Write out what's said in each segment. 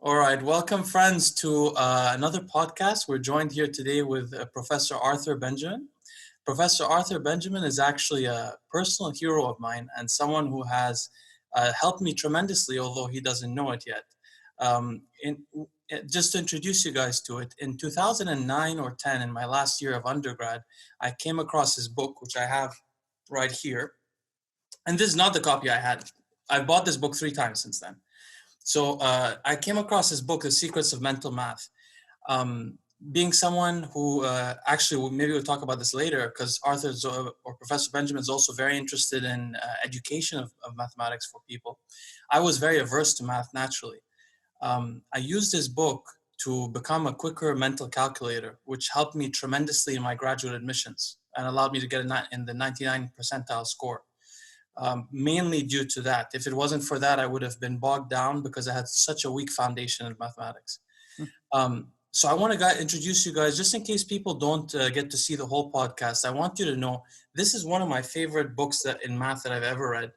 All right, welcome friends to another podcast. We're joined here today with Professor Arthur Benjamin. Professor Arthur Benjamin is actually a personal hero of mine and someone who has helped me tremendously, although he doesn't know it yet. Just to introduce you guys to it, in 2009 or 10, in my last year of undergrad, I came across his book, which I have right here. And this is not the copy I had. I've bought this book 3 times since then. So I came across his book, The Secrets of Mental Math. Being someone who actually, maybe we'll talk about this later, because Arthur or Professor Benjamin is also very interested in education of mathematics for people. I was very averse to math naturally. I used his book to become a quicker mental calculator, which helped me tremendously in my graduate admissions and allowed me to get in the 99 percentile score. Mainly due to that. If it wasn't for that, I would have been bogged down because I had such a weak foundation in mathematics. So I want to introduce you guys, just in case people don't get to see the whole podcast. I want you to know this is one of my favorite books in math that I've ever read.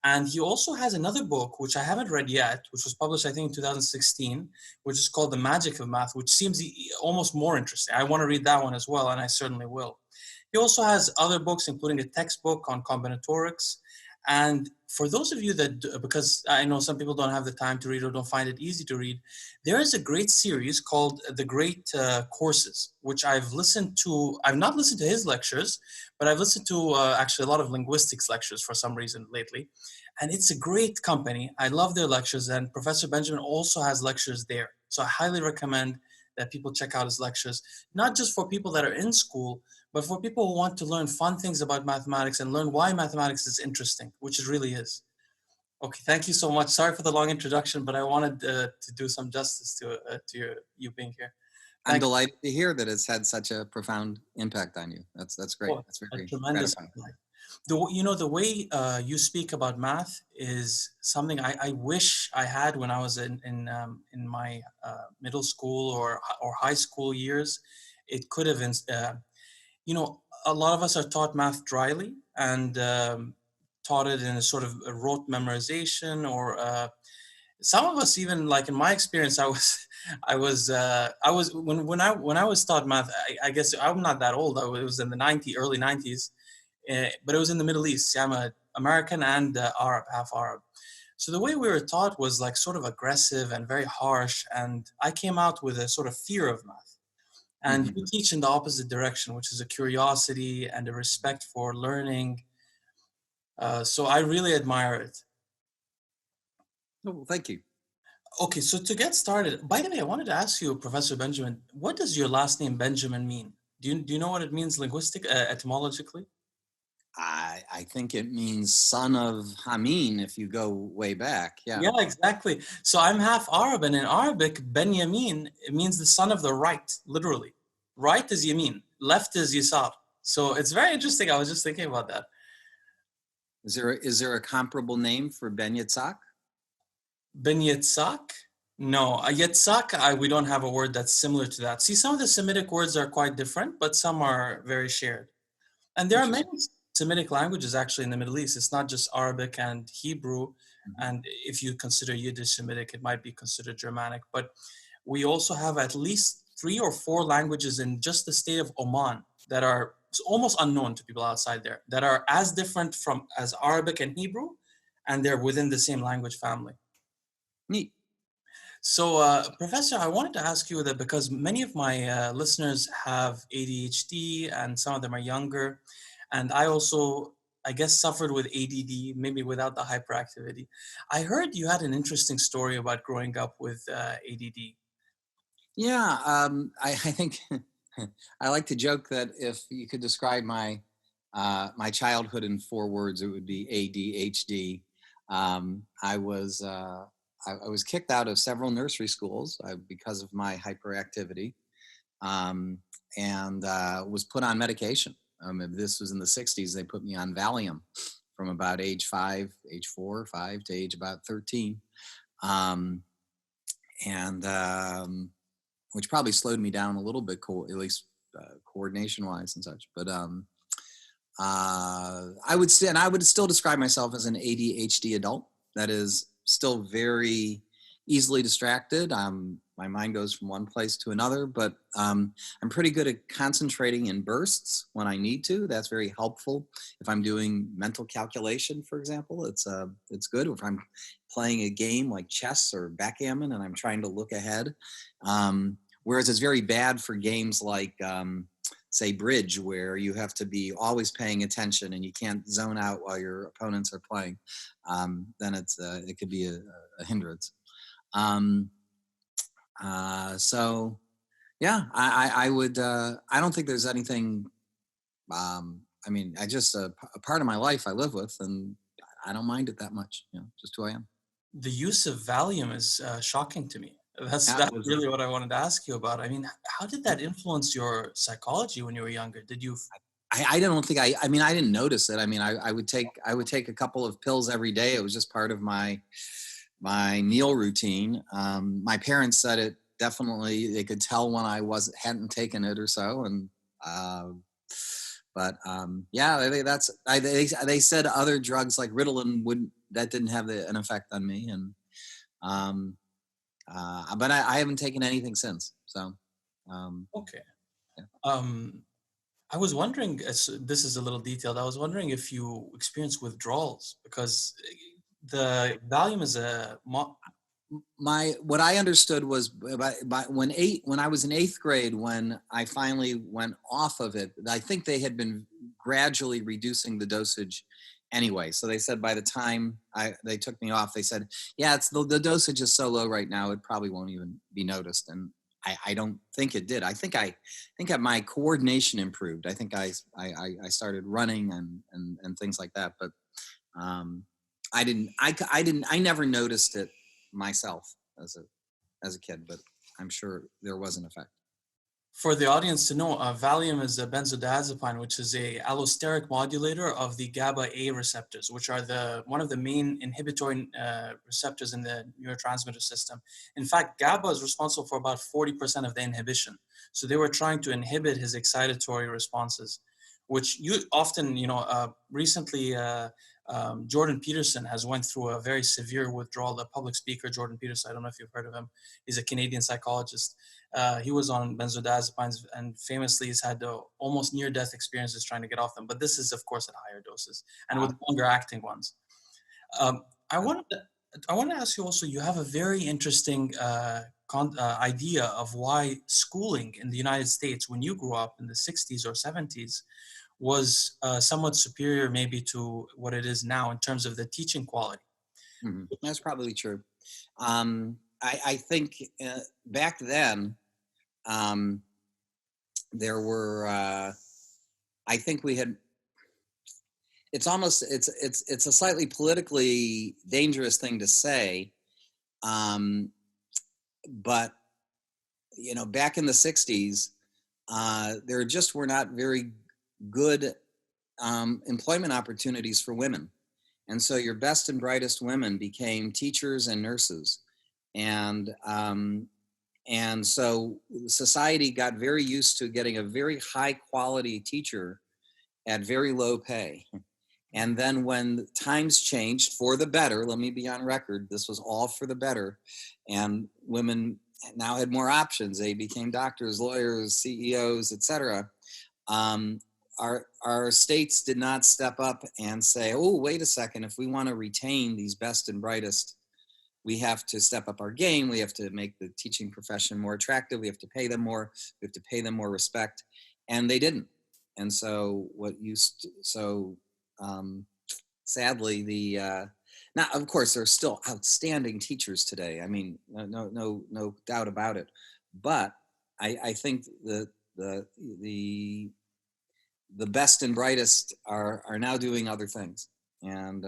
And he also has another book, which I haven't read yet, which was published, I think, in 2016, which is called The Magic of Math, which seems almost more interesting. I want to read that one as well, and I certainly will. He also has other books, including a textbook on combinatorics. And for those of you that, because I know some people don't have the time to read or don't find it easy to read, there is a great series called The Great Courses, which I've listened to. I've not listened to his lectures, but I've listened to actually a lot of linguistics lectures for some reason lately. And it's a great company. I love their lectures, and Professor Benjamin also has lectures there. So I highly recommend that people check out his lectures, not just for people that are in school, but for people who want to learn fun things about mathematics and learn why mathematics is interesting, which it really is. Okay, thank you so much. Sorry for the long introduction, but I wanted to do some justice to you being here. I'm delighted to hear that it's had such a profound impact on you. That's great. Oh, That's very tremendous gratifying. impact. The way you speak about math is something I wish I had when I was in my middle school or high school years. It could have a lot of us are taught math dryly and taught it in a sort of a rote memorization, or some of us, even like in my experience, I was when I was taught math. I guess I'm not that old. It was in the early 90s, but it was in the Middle East. See, I'm an American and Arab, half Arab. So the way we were taught was like sort of aggressive and very harsh, and I came out with a sort of fear of math. And you teach in the opposite direction, which is a curiosity and a respect for learning. So I really admire it. Oh, well, thank you. Okay, so to get started, by the way, I wanted to ask you, Professor Benjamin, what does your last name Benjamin mean? Do you know what it means etymologically? I think it means son of Hameen if you go way back. Yeah. Yeah, exactly. So I'm half Arab, and in Arabic, Benjamin, it means the son of the right, literally. Right is Yamin, left is Yisar. So it's very interesting. I was just thinking about that. Is there a comparable name for Ben Yitzhak? Ben Yitzhak? No, Yitzhak, we don't have a word that's similar to that. See, some of the Semitic words are quite different, but some are very shared. And there are many Semitic languages actually in the Middle East. It's not just Arabic and Hebrew. And if you consider Yiddish Semitic, it might be considered Germanic. But we also have at least 3 or 4 languages in just the state of Oman that are almost unknown to people outside there, that are as different as Arabic and Hebrew, and they're within the same language family. Neat. So, Professor, I wanted to ask you that because many of my listeners have ADHD and some of them are younger. And I also, I guess, suffered with ADD, maybe without the hyperactivity. I heard you had an interesting story about growing up with ADD. Yeah. I think I like to joke that if you could describe my childhood in 4 words, it would be ADHD. I was kicked out of several nursery schools because of my hyperactivity, and was put on medication. This was in the 60s. They put me on Valium from about age 4 or 5 to age about 13. Which probably slowed me down a little bit, at least coordination-wise and such. But I would still describe myself as an ADHD adult. That is still very easily distracted. My mind goes from one place to another, but I'm pretty good at concentrating in bursts when I need to. That's very helpful. If I'm doing mental calculation, for example, it's good. If I'm playing a game like chess or backgammon and I'm trying to look ahead, whereas it's very bad for games like say bridge, where you have to be always paying attention and you can't zone out while your opponents are playing. Then it could be a hindrance. So yeah, I would, I don't think there's anything, I mean, I just, a part of my life I live with, and I don't mind it that much, just who I am. The use of Valium is shocking to me. That's That that's was, really what I wanted to ask you about. I mean, how did that influence your psychology when you were younger? Did you? I don't think I mean, I didn't notice it. I mean, I would take a couple of pills every day. It was just part of my meal routine. My parents said it definitely, they could tell when I hadn't taken it or so. And, but yeah, they said other drugs like Ritalin didn't have an effect on me. And, but I haven't taken anything since. So, Okay. yeah. I was wondering, this is a little detailed. I was wondering if you experience withdrawals because the Valium is What I understood was when I was in 8th grade, when I finally went off of it, I think they had been gradually reducing the dosage anyway. So they said by the time they took me off, they said, yeah, it's the dosage is so low right now, it probably won't even be noticed. And I don't think it did. I think my coordination improved. I think I started running and things like that. But I never noticed it myself as a kid, but I'm sure there was an effect. for the audience to know, Valium is a benzodiazepine, which is a allosteric modulator of the GABA A receptors, which are one of the main inhibitory receptors in the neurotransmitter system. In fact, GABA is responsible for about 40% of the inhibition. So they were trying to inhibit his excitatory responses, which you often, recently Jordan Peterson has went through a very severe withdrawal. The public speaker, Jordan Peterson, I don't know if you've heard of him. He's a Canadian psychologist. He was on benzodiazepines and famously has had almost near-death experiences trying to get off them. But this is, of course, at higher doses and with longer-acting ones. I want to ask you also, you have a very interesting idea of why schooling in the United States, when you grew up in the 60s or 70s, was somewhat superior maybe to what it is now in terms of the teaching quality. Mm-hmm. That's probably true. I think back then, there were, I think we had, it's a slightly politically dangerous thing to say. But, back in the 60s, there just were not very good employment opportunities for women. And so your best and brightest women became teachers and nurses. And so society got very used to getting a very high quality teacher at very low pay. And then when times changed for the better, let me be on record, this was all for the better. And women now had more options. They became doctors, lawyers, CEOs, etc. Our states did not step up and say, oh, wait a second, if we want to retain these best and brightest, we have to step up our game. We have to make the teaching profession more attractive. We have to pay them more. We have to pay them more respect. And they didn't. And so sadly, now, of course, there are still outstanding teachers today. I mean, no doubt about it. But I think the best and brightest are now doing other things, and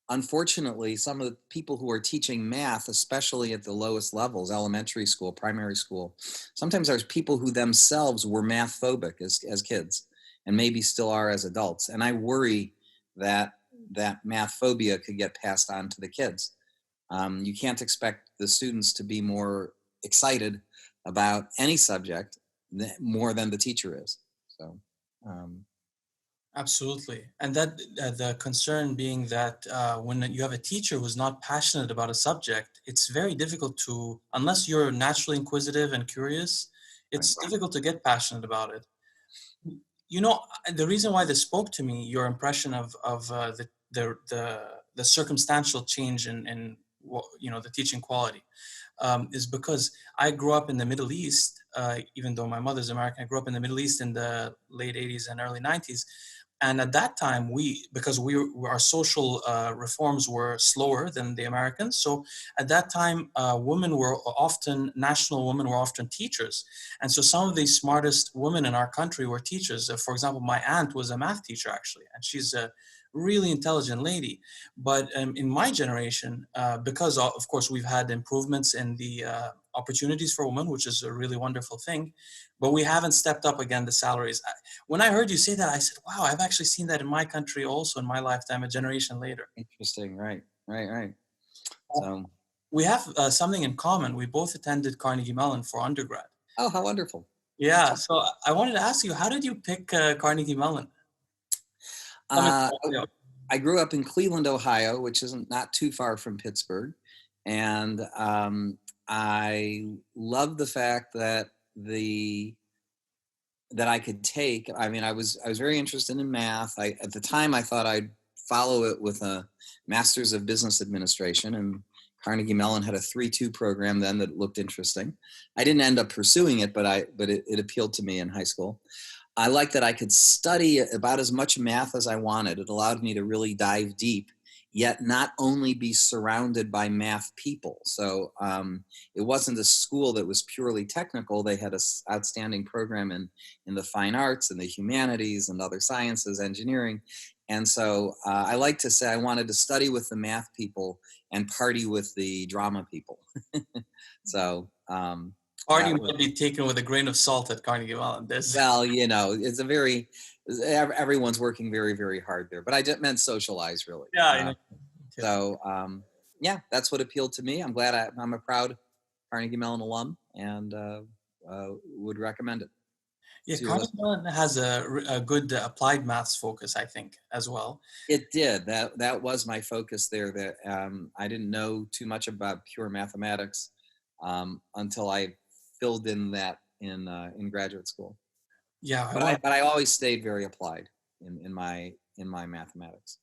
unfortunately, some of the people who are teaching math, especially at the lowest levels, elementary school, primary school, sometimes there's people who themselves were math phobic as kids and maybe still are as adults. And I worry that math phobia could get passed on to the kids. You can't expect the students to be more excited about any subject more than the teacher is. So, Absolutely. And that the concern being that when you have a teacher who's not passionate about a subject, it's very difficult to, unless you're naturally inquisitive and curious, Right. it's difficult to get passionate about it. You know, the reason why this spoke to me, your impression of the circumstantial change in the teaching quality, is because I grew up in the Middle East. Even though my mother's American, I grew up in the Middle East in the late '80s and early '90s, and at that time, because our social reforms were slower than the Americans, so at that time, national women were often teachers. And so some of the smartest women in our country were teachers. For example, my aunt was a math teacher, actually, and she's a really intelligent lady. But in my generation, because of course we've had improvements in the opportunities for women, which is a really wonderful thing, but we haven't stepped up again the salaries. When I heard you say that, I said, wow, I've actually seen that in my country also in my lifetime, a generation later. Interesting. Right. Right. Right. So, We have something in common. We both attended Carnegie Mellon for undergrad. oh, how wonderful. Yeah, so I wanted to ask you, how did you pick Carnegie Mellon? Coming Uh, from Ohio. I grew up in Cleveland, Ohio, which isn't not too far from Pittsburgh, and I love the fact that I could take. I mean, I was very interested in math. At the time I thought I'd follow it with a Master's of Business Administration, and Carnegie Mellon had a 3-2 program then that looked interesting. I didn't end up pursuing it, but it appealed to me in high school. I liked that I could study about as much math as I wanted. It allowed me to really dive deep, yet not only be surrounded by math people. So it wasn't a school that was purely technical. They had an outstanding program in the fine arts and the humanities and other sciences, engineering. And so I like to say I wanted to study with the math people and party with the drama people. So Party might be taken with a grain of salt at Carnegie Mellon. well, it's everyone's working very, very hard there. But I just meant socialize, really. Yeah, I know. So, yeah, that's what appealed to me. I'm glad I'm a proud Carnegie Mellon alum and would recommend it. Yeah, Carnegie Mellon has a good applied maths focus, I think, as well. It did. That was my focus there. That I didn't know too much about pure mathematics until I filled in that in graduate school. Yeah, But I always stayed very applied in my mathematics.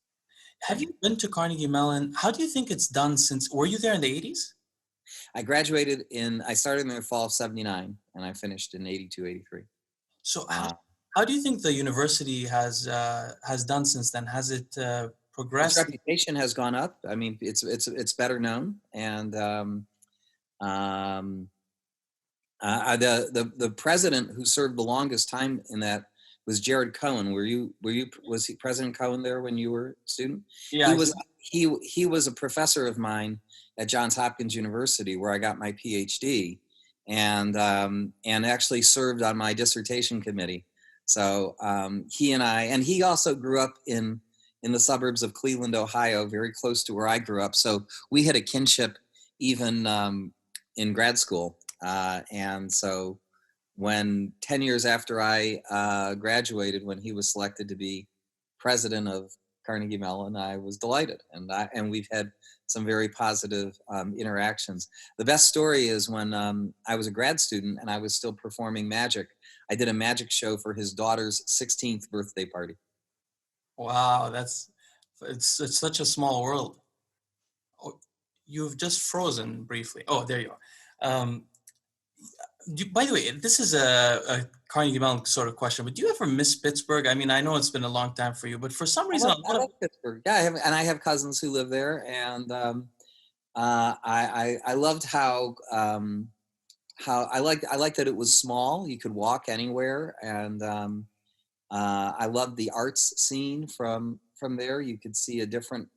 have you been to Carnegie Mellon? How do you think it's done since? Were you there in the '80s? I started in the fall of '79 and I finished in '82, '83. So how do you think the university has done since then? Has it Its progressed? reputation has gone up. I mean, it's better known, and the president who served the longest time in that was Jared Cohen. Was he President Cohen there when you were a student? Yeah, He was a professor of mine at Johns Hopkins University where I got my PhD, and actually served on my dissertation committee. So he also grew up in the suburbs of Cleveland, Ohio, very close to where I grew up. So we had a kinship even in grad school. And so when 10 years after I graduated, when he was selected to be president of Carnegie Mellon, I was delighted. And we've had some very positive interactions. The best story is when I was a grad student and I was still performing magic. I did a magic show for his daughter's 16th birthday party. wow, it's such a small world. Oh, you've just frozen briefly. Oh, there you are. By the way, this is a Carnegie Mellon sort of question, but do you ever miss Pittsburgh? I mean, I know it's been a long time for you, but for some reason, I love Pittsburgh. Yeah, I have cousins who live there, and I loved how I liked that it was small. You could walk anywhere, and I loved the arts scene from there. You could see a different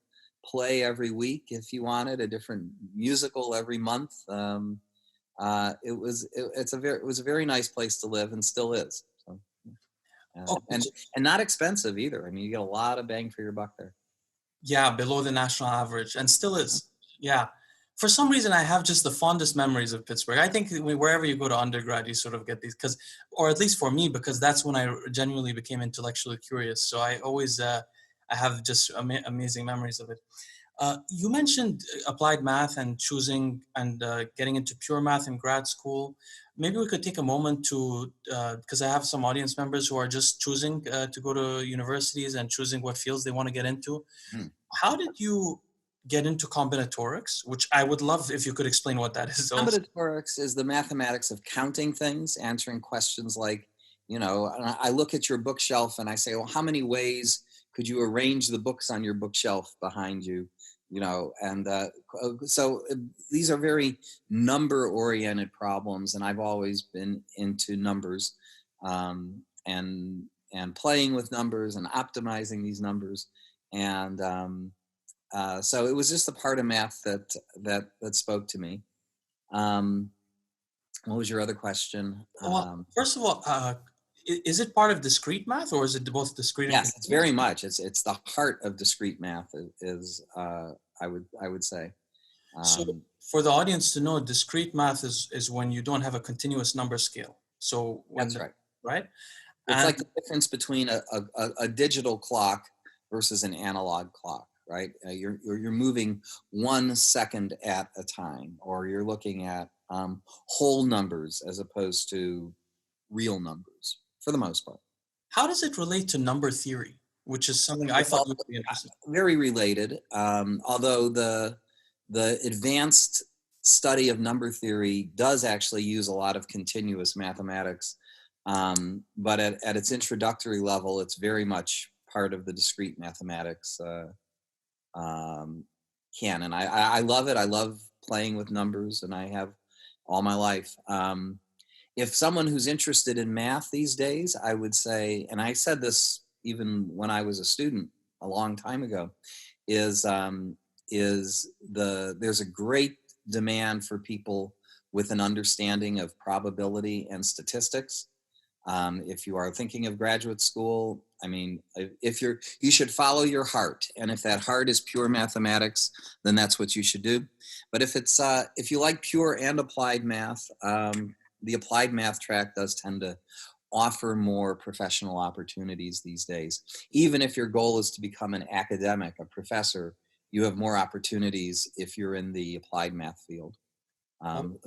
play every week if you wanted, a different musical every month. It was a very nice place to live and still is. So, and not expensive either. I mean, you get a lot of bang for your buck there. Yeah, below the national average, and still is. Yeah. For some reason, I have just the fondest memories of Pittsburgh. I think wherever you go to undergrad, you sort of get these, because, or at least for me, because that's when I genuinely became intellectually curious. So I always, I have just amazing memories of it. You mentioned applied math and choosing and getting into pure math in grad school. Maybe we could take a moment to, because I have some audience members who are just choosing to go to universities and choosing what fields they want to get into. Hmm. How did you get into combinatorics, which I would love if you could explain what that is also. Combinatorics is the mathematics of counting things, answering questions like, I look at your bookshelf and I say, well, how many ways could you arrange the books on your bookshelf behind you? So these are very number-oriented problems, and I've always been into numbers, and playing with numbers and optimizing these numbers, and so it was just a part of math that spoke to me. What was your other question? Well, first of all, is it part of discrete math, or is it both discrete and yes, it's very much. It's the heart of discrete math. Is I would say. So for the audience to know, discrete math is when you don't have a continuous number scale. So when that's right. Right. It's like the difference between a digital clock versus an analog clock, right? You're moving 1 second at a time, or you're looking at whole numbers as opposed to real numbers for the most part. How does it relate to number theory, which is something I thought would be interesting? Very related, although the advanced study of number theory does actually use a lot of continuous mathematics. But at its introductory level, it's very much part of the discrete mathematics canon. I love it. I love playing with numbers, and I have all my life. If someone who's interested in math these days, I would say, and I said this even when I was a student a long time ago, there's a great demand for people with an understanding of probability and statistics. If you are thinking of graduate school, I mean, you should follow your heart, and if that heart is pure mathematics, then that's what you should do. But if you like pure and applied math, the applied math track does tend to offer more professional opportunities these days. Even if your goal is to become an academic, a professor, you have more opportunities if you're in the applied math field,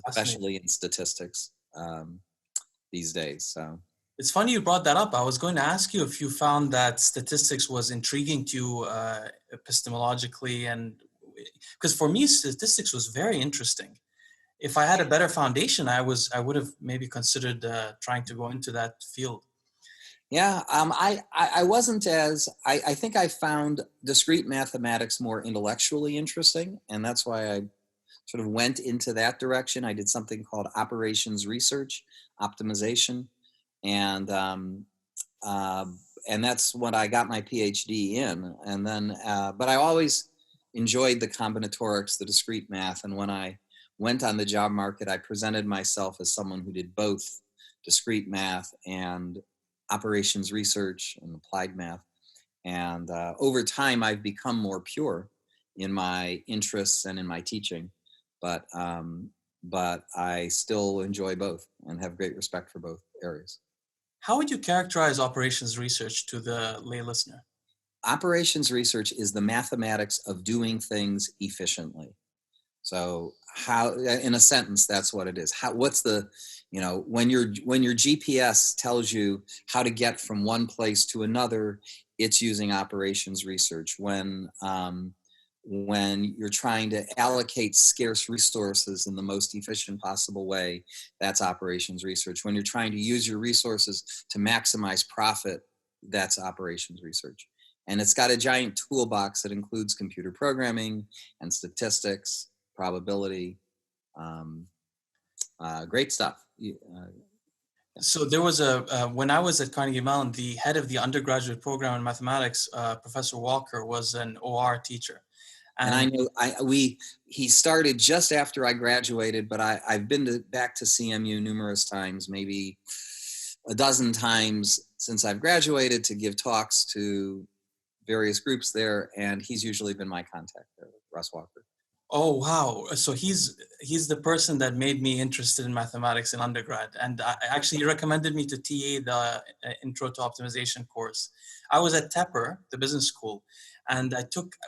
especially in statistics these days. So it's funny you brought that up. I was going to ask you if you found that statistics was intriguing to you epistemologically, and because for me, statistics was very interesting. If I had a better foundation, I would have maybe considered trying to go into that field. Yeah, I wasn't I think I found discrete mathematics more intellectually interesting, and that's why I sort of went into that direction. I did something called operations research, optimization, and that's what I got my PhD in. And then, but I always enjoyed the combinatorics, the discrete math, and when I went on the job market, I presented myself as someone who did both discrete math and operations research and applied math. And over time, I've become more pure in my interests and in my teaching, but I still enjoy both and have great respect for both areas. How would you characterize operations research to the lay listener? Operations research is the mathematics of doing things efficiently. So how, in a sentence, that's what it is. What's the, when your GPS tells you how to get from one place to another, it's using operations research. When you're trying to allocate scarce resources in the most efficient possible way, that's operations research. When you're trying to use your resources to maximize profit, that's operations research. And it's got a giant toolbox that includes computer programming and statistics, probability, great stuff. So there was when I was at Carnegie Mellon, the head of the undergraduate program in mathematics, Professor Walker, was an OR teacher. And I know he started just after I graduated, but I've been back to CMU numerous times, maybe a dozen times since I've graduated, to give talks to various groups there, and he's usually been my contact there, Russ Walker. Oh wow! So he's the person that made me interested in mathematics in undergrad, and actually he recommended me to TA the Intro to Optimization course. I was at Tepper, the business school, and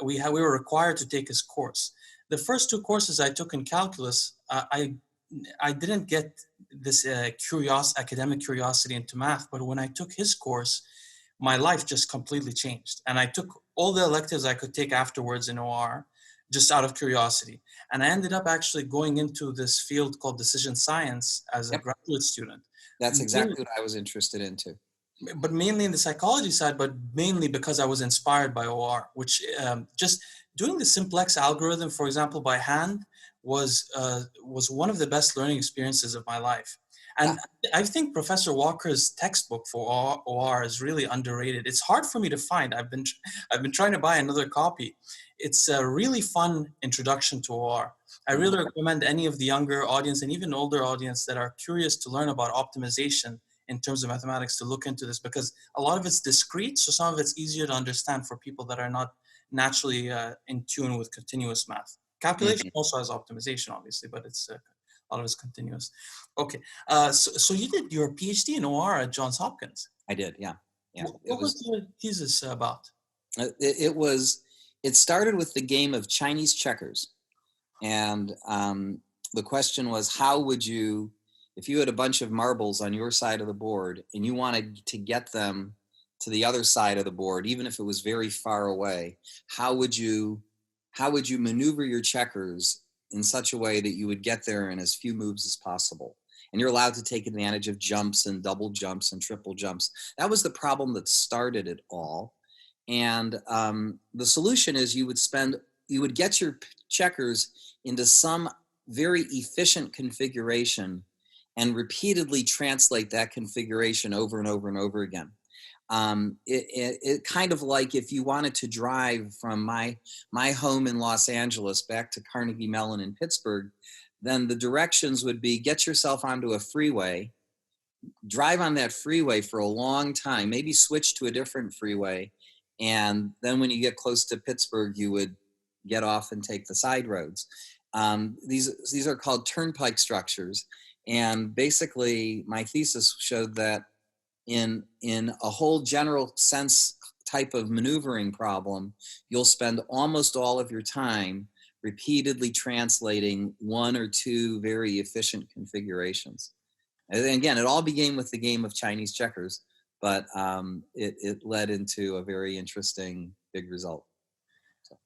we were required to take his course. The first two courses I took in calculus, I didn't get this academic curiosity into math, but when I took his course, my life just completely changed, and I took all the electives I could take afterwards in OR just out of curiosity. And I ended up actually going into this field called decision science as a Yep, graduate student. that's exactly what I was interested in too. But mainly in the psychology side, but mainly because I was inspired by OR, which just doing the simplex algorithm, for example, by hand was one of the best learning experiences of my life. Yeah. And I think Professor Walker's textbook for OR is really underrated. It's hard for me to find. I've been trying to buy another copy. It's a really fun introduction to OR. I really recommend any of the younger audience and even older audience that are curious to learn about optimization in terms of mathematics to look into this, because a lot of it's discrete, so some of it's easier to understand for people that are not naturally in tune with continuous math. Calculation Mhm. also has optimization, obviously, but it's a lot of it's continuous. Okay, so you did your PhD in OR at Johns Hopkins. I did, yeah, yeah. What was your thesis about? It started with the game of Chinese checkers, and the question was, how would you, if you had a bunch of marbles on your side of the board and you wanted to get them to the other side of the board, even if it was very far away, how would you maneuver your checkers in such a way that you would get there in as few moves as possible? And you're allowed to take advantage of jumps and double jumps and triple jumps. That was the problem that started it all. And the solution is you would get your checkers into some very efficient configuration and repeatedly translate that configuration over and over and over again. It kind of like if you wanted to drive from my home in Los Angeles back to Carnegie Mellon in Pittsburgh, then the directions would be get yourself onto a freeway, drive on that freeway for a long time, maybe switch to a different freeway, and then when you get close to Pittsburgh, you would get off and take the side roads. These are called turnpike structures, and basically my thesis showed that in a whole general sense type of maneuvering problem, you'll spend almost all of your time repeatedly translating one or two very efficient configurations. And again, it all began with the game of Chinese checkers, but it led into a very interesting big result. So.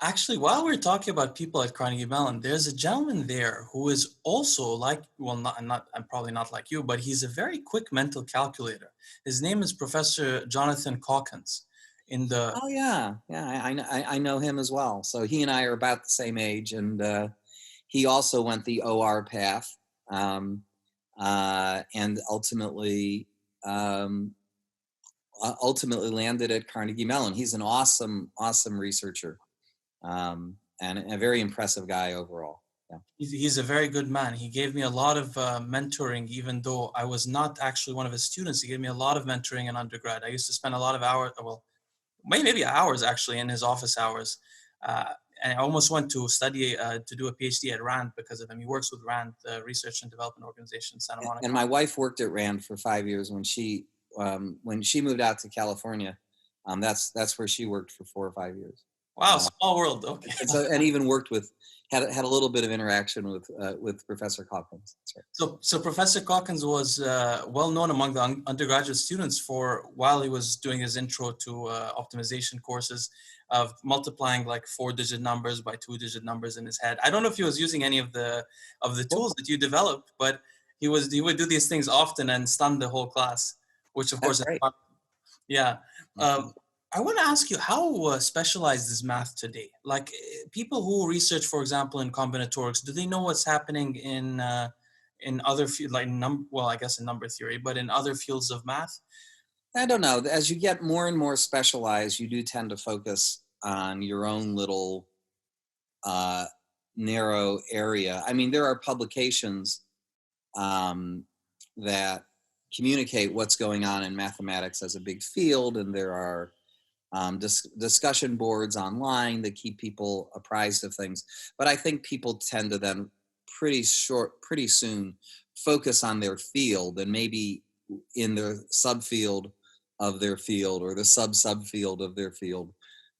Actually, while we're talking about people at Carnegie Mellon, there's a gentleman there who is also like, well, I'm probably not like you, but he's a very quick mental calculator. His name is Professor Jonathan Caulkins. Oh yeah, I know him as well. So he and I are about the same age, and he also went the OR path, and ultimately landed at Carnegie Mellon. He's an awesome researcher. And a very impressive guy overall. Yeah. He's a very good man. He gave me a lot of mentoring, even though I was not actually one of his students. He gave me a lot of mentoring in undergrad. I used to spend a lot of hours, well, maybe hours actually, in his office hours. And I almost went to study to do a PhD at Rand because of him. He works with Rand, the Research and Development Organization in Santa Monica. And my wife worked at Rand for 5 years when she moved out to California. That's where she worked for 4 or 5 years. Wow, small world. Okay. And even worked with, had a little bit of interaction with Professor Caulkins. That's right. So Professor Caulkins was well known among the undergraduate students for, while he was doing his intro to optimization courses, of multiplying like 4-digit numbers by 2-digit numbers in his head. I don't know if he was using any of the tools that you developed, but he would do these things often and stun the whole class, which of course, yeah. I want to ask you, how specialized is math today? Like people who research, for example, in combinatorics, do they know what's happening in other fields, like I guess in number theory, but in other fields of math? I don't know. As you get more and more specialized, you do tend to focus on your own little narrow area. I mean, there are publications that communicate what's going on in mathematics as a big field, and there are discussion boards online that keep people apprised of things. But I think people tend to then pretty soon focus on their field, and maybe in the subfield of their field or the subfield of their field.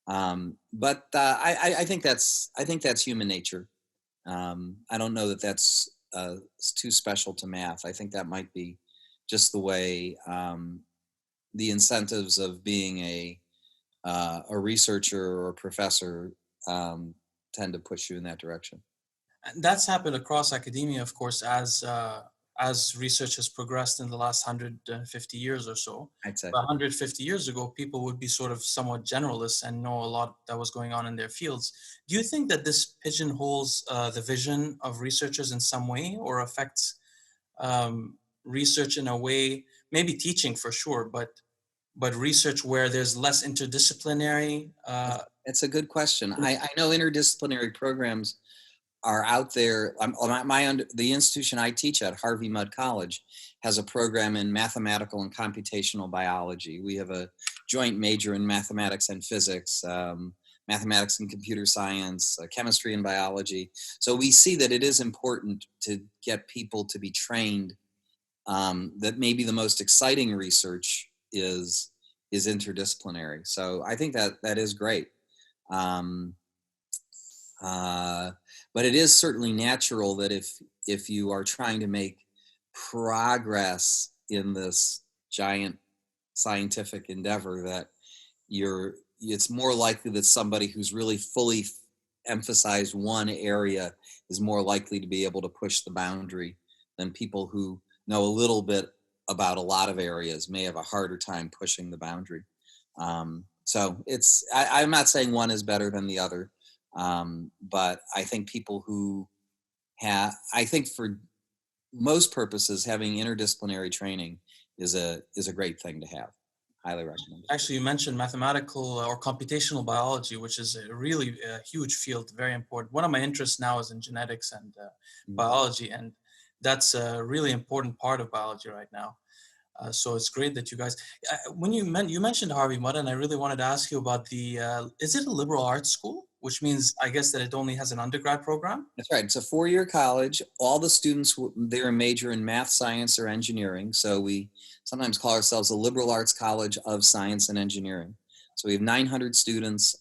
But I think that's human nature. I don't know that that's too special to math. I think that might be just the way the incentives of being a researcher or a professor tend to push you in that direction. And that's happened across academia, of course, as research has progressed in the last 150 years or so. I'd say. But 150 years ago, people would be sort of somewhat generalists and know a lot that was going on in their fields. Do you think that this pigeonholes the vision of researchers in some way, or affects research in a way, maybe teaching for sure, but research where there's less interdisciplinary? It's a good question. I know interdisciplinary programs are out there. The institution I teach at, Harvey Mudd College, has a program in mathematical and computational biology. We have a joint major in mathematics and physics, mathematics and computer science, chemistry and biology. So we see that it is important to get people to be trained, that maybe the most exciting research is interdisciplinary. So I think that is great. But it is certainly natural that if you are trying to make progress in this giant scientific endeavor, that it's more likely that somebody who's really fully emphasized one area is more likely to be able to push the boundary than people who know a little bit about a lot of areas may have a harder time pushing the boundary. So I'm not saying one is better than the other. But I think people who I think for most purposes, having interdisciplinary training is a great thing to have. Highly recommend it. Actually, you mentioned mathematical or computational biology, which is a really huge field, very important. One of my interests now is in genetics and biology, and that's a really important part of biology right now. So it's great that you guys. When you mentioned Harvey Mudd, and I really wanted to ask you about is it a liberal arts school? Which means, I guess, that it only has an undergrad program? That's right. It's a 4-year college. All the students, they're a major in math, science, or engineering. So we sometimes call ourselves a liberal arts college of science and engineering. So we have 900 students.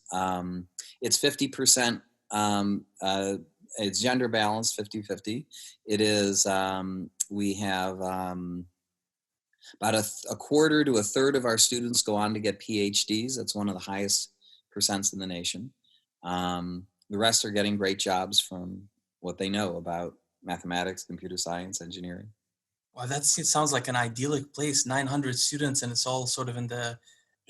It's 50%. It's gender balanced, 50-50. It is, we have about a quarter to a third of our students go on to get PhDs. That's one of the highest percents in the nation. The rest are getting great jobs from what they know about mathematics, computer science, engineering. Well, it sounds like an idyllic place. 900 students, and it's all sort of in the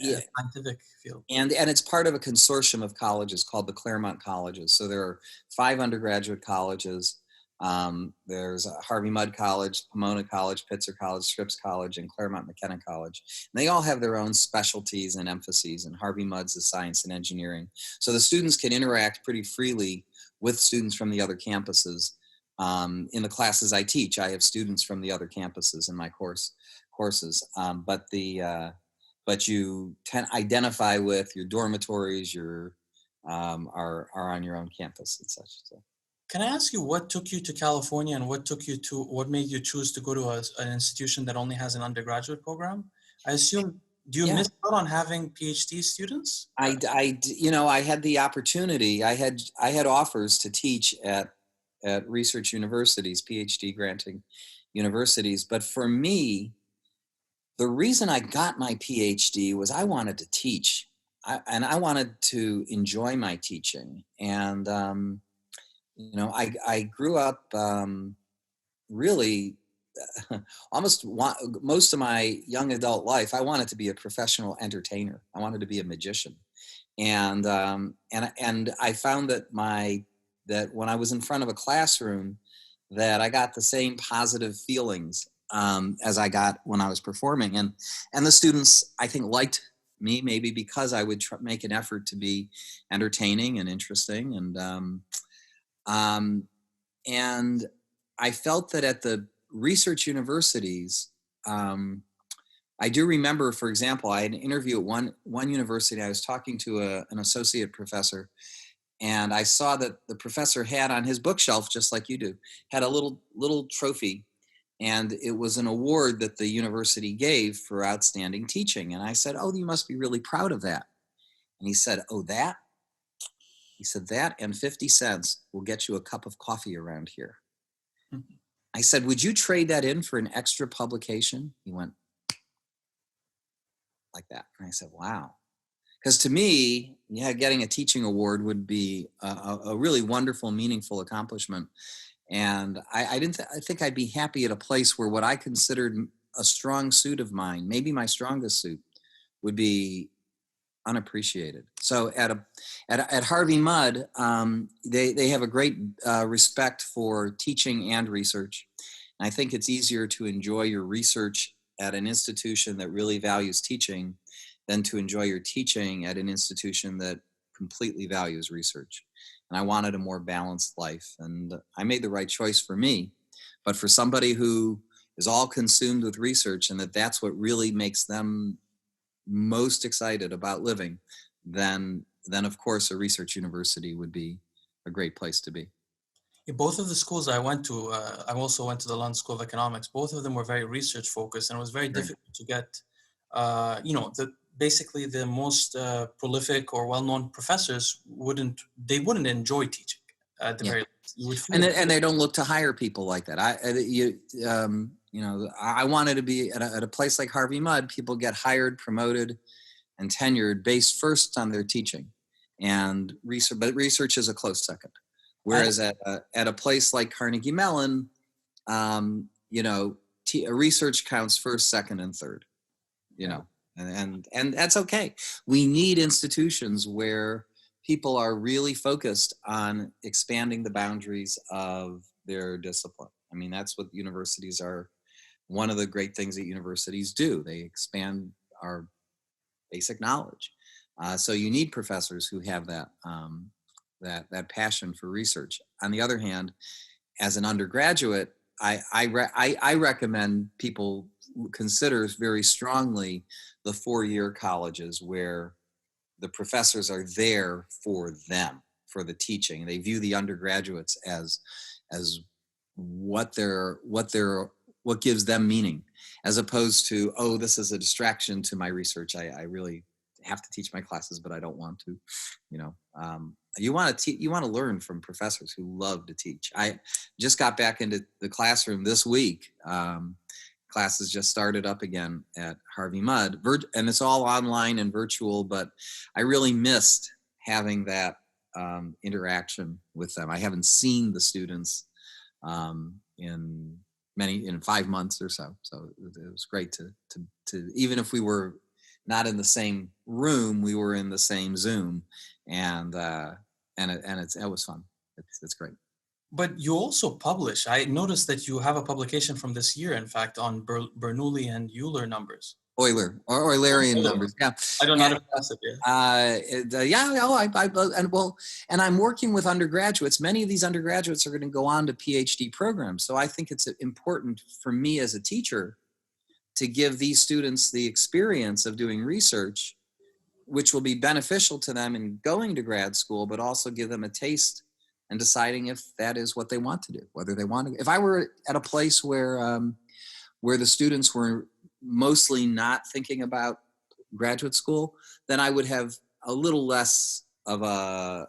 scientific field. And it's part of a consortium of colleges called the Claremont Colleges. So there are 5 undergraduate colleges. There's Harvey Mudd College, Pomona College, Pitzer College, Scripps College, and Claremont McKenna College. And they all have their own specialties and emphases, and Harvey Mudd's is science and engineering. So the students can interact pretty freely with students from the other campuses. In the classes I teach, I have students from the other campuses in my courses. But you identify with your dormitories, are on your own campus and such. So. Can I ask you what took you to California, and what made you choose to go to an institution that only has an undergraduate program? I assume, do you miss out on having PhD students? I had the opportunity. I had offers to teach at research universities, PhD granting universities. But for me, the reason I got my PhD was I wanted to teach, and I wanted to enjoy my teaching. And I grew up really most of my young adult life. I wanted to be a professional entertainer. I wanted to be a magician, and I found that when I was in front of a classroom, that I got the same positive feelings as I got when I was performing, and the students, I think, liked me maybe because I would make an effort to be entertaining and interesting, and I felt that at the research universities, I do remember, for example, I had an interview at one university. I was talking to an associate professor, and I saw that the professor had on his bookshelf, just like you do, had a little trophy, and it was an award that the university gave for outstanding teaching. And I said, "Oh, you must be really proud of that." And he said, "Oh, that?" He said, "That and 50 cents will get you a cup of coffee around here." Mhm. I said, "Would you trade that in for an extra publication?" He went like that. And I said, "Wow." Because to me, yeah, getting a teaching award would be a really wonderful, meaningful accomplishment. And I think I'd be happy at a place where what I considered a strong suit of mine, maybe my strongest suit, would be unappreciated. So at Harvey Mudd, they have a great respect for teaching and research. And I think it's easier to enjoy your research at an institution that really values teaching than to enjoy your teaching at an institution that completely values research. And I wanted a more balanced life, and I made the right choice for me. But for somebody who is all consumed with research and that's what really makes them most excited about living, then of course a research university would be a great place to be. Yeah, both of the schools I went to, I also went to the London School of Economics. Both of them were very research focused, and it was very Right. difficult to get, basically the most prolific or well-known professors wouldn't enjoy teaching at the Yeah. very least. You would And feel they, and they don't look to hire people like that. I wanted to be at a place like Harvey Mudd. People get hired, promoted, and tenured based first on their teaching, and research. But research is a close second. I, Whereas at a place like Carnegie Mellon, um, you know, research counts first, second, and third. You yeah. know, and that's okay. We need institutions where people are really focused on expanding the boundaries of their discipline. I mean, that's what universities are. One of the great things that universities do, they expand our basic knowledge. So you need professors who have that passion for research. On the other hand, as an undergraduate, I recommend people consider very strongly the 4-year colleges where the professors are there for them, for the teaching. They view the undergraduates as what gives them meaning, as opposed to, oh, this is a distraction to my research. I really have to teach my classes, but I don't want to. You want to learn from professors who love to teach. I just got back into the classroom this week. Classes just started up again at Harvey Mudd, and it's all online and virtual, but I really missed having that interaction with them. I haven't seen the students in 5 months or so. So it was great to even if we were not in the same room, we were in the same Zoom, and it was fun. It's great. But you also publish. I noticed that you have a publication from this year, in fact, on Bernoulli and Euler numbers. Or Eulerian numbers, yeah. I don't know how to pronounce it. And I'm working with undergraduates. Many of these undergraduates are going to go on to PhD programs. So I think it's important for me as a teacher to give these students the experience of doing research, which will be beneficial to them in going to grad school, but also give them a taste and deciding if that is what they want to do, whether they want to. If I were at a place where the students were mostly not thinking about graduate school, then I would have a little less of a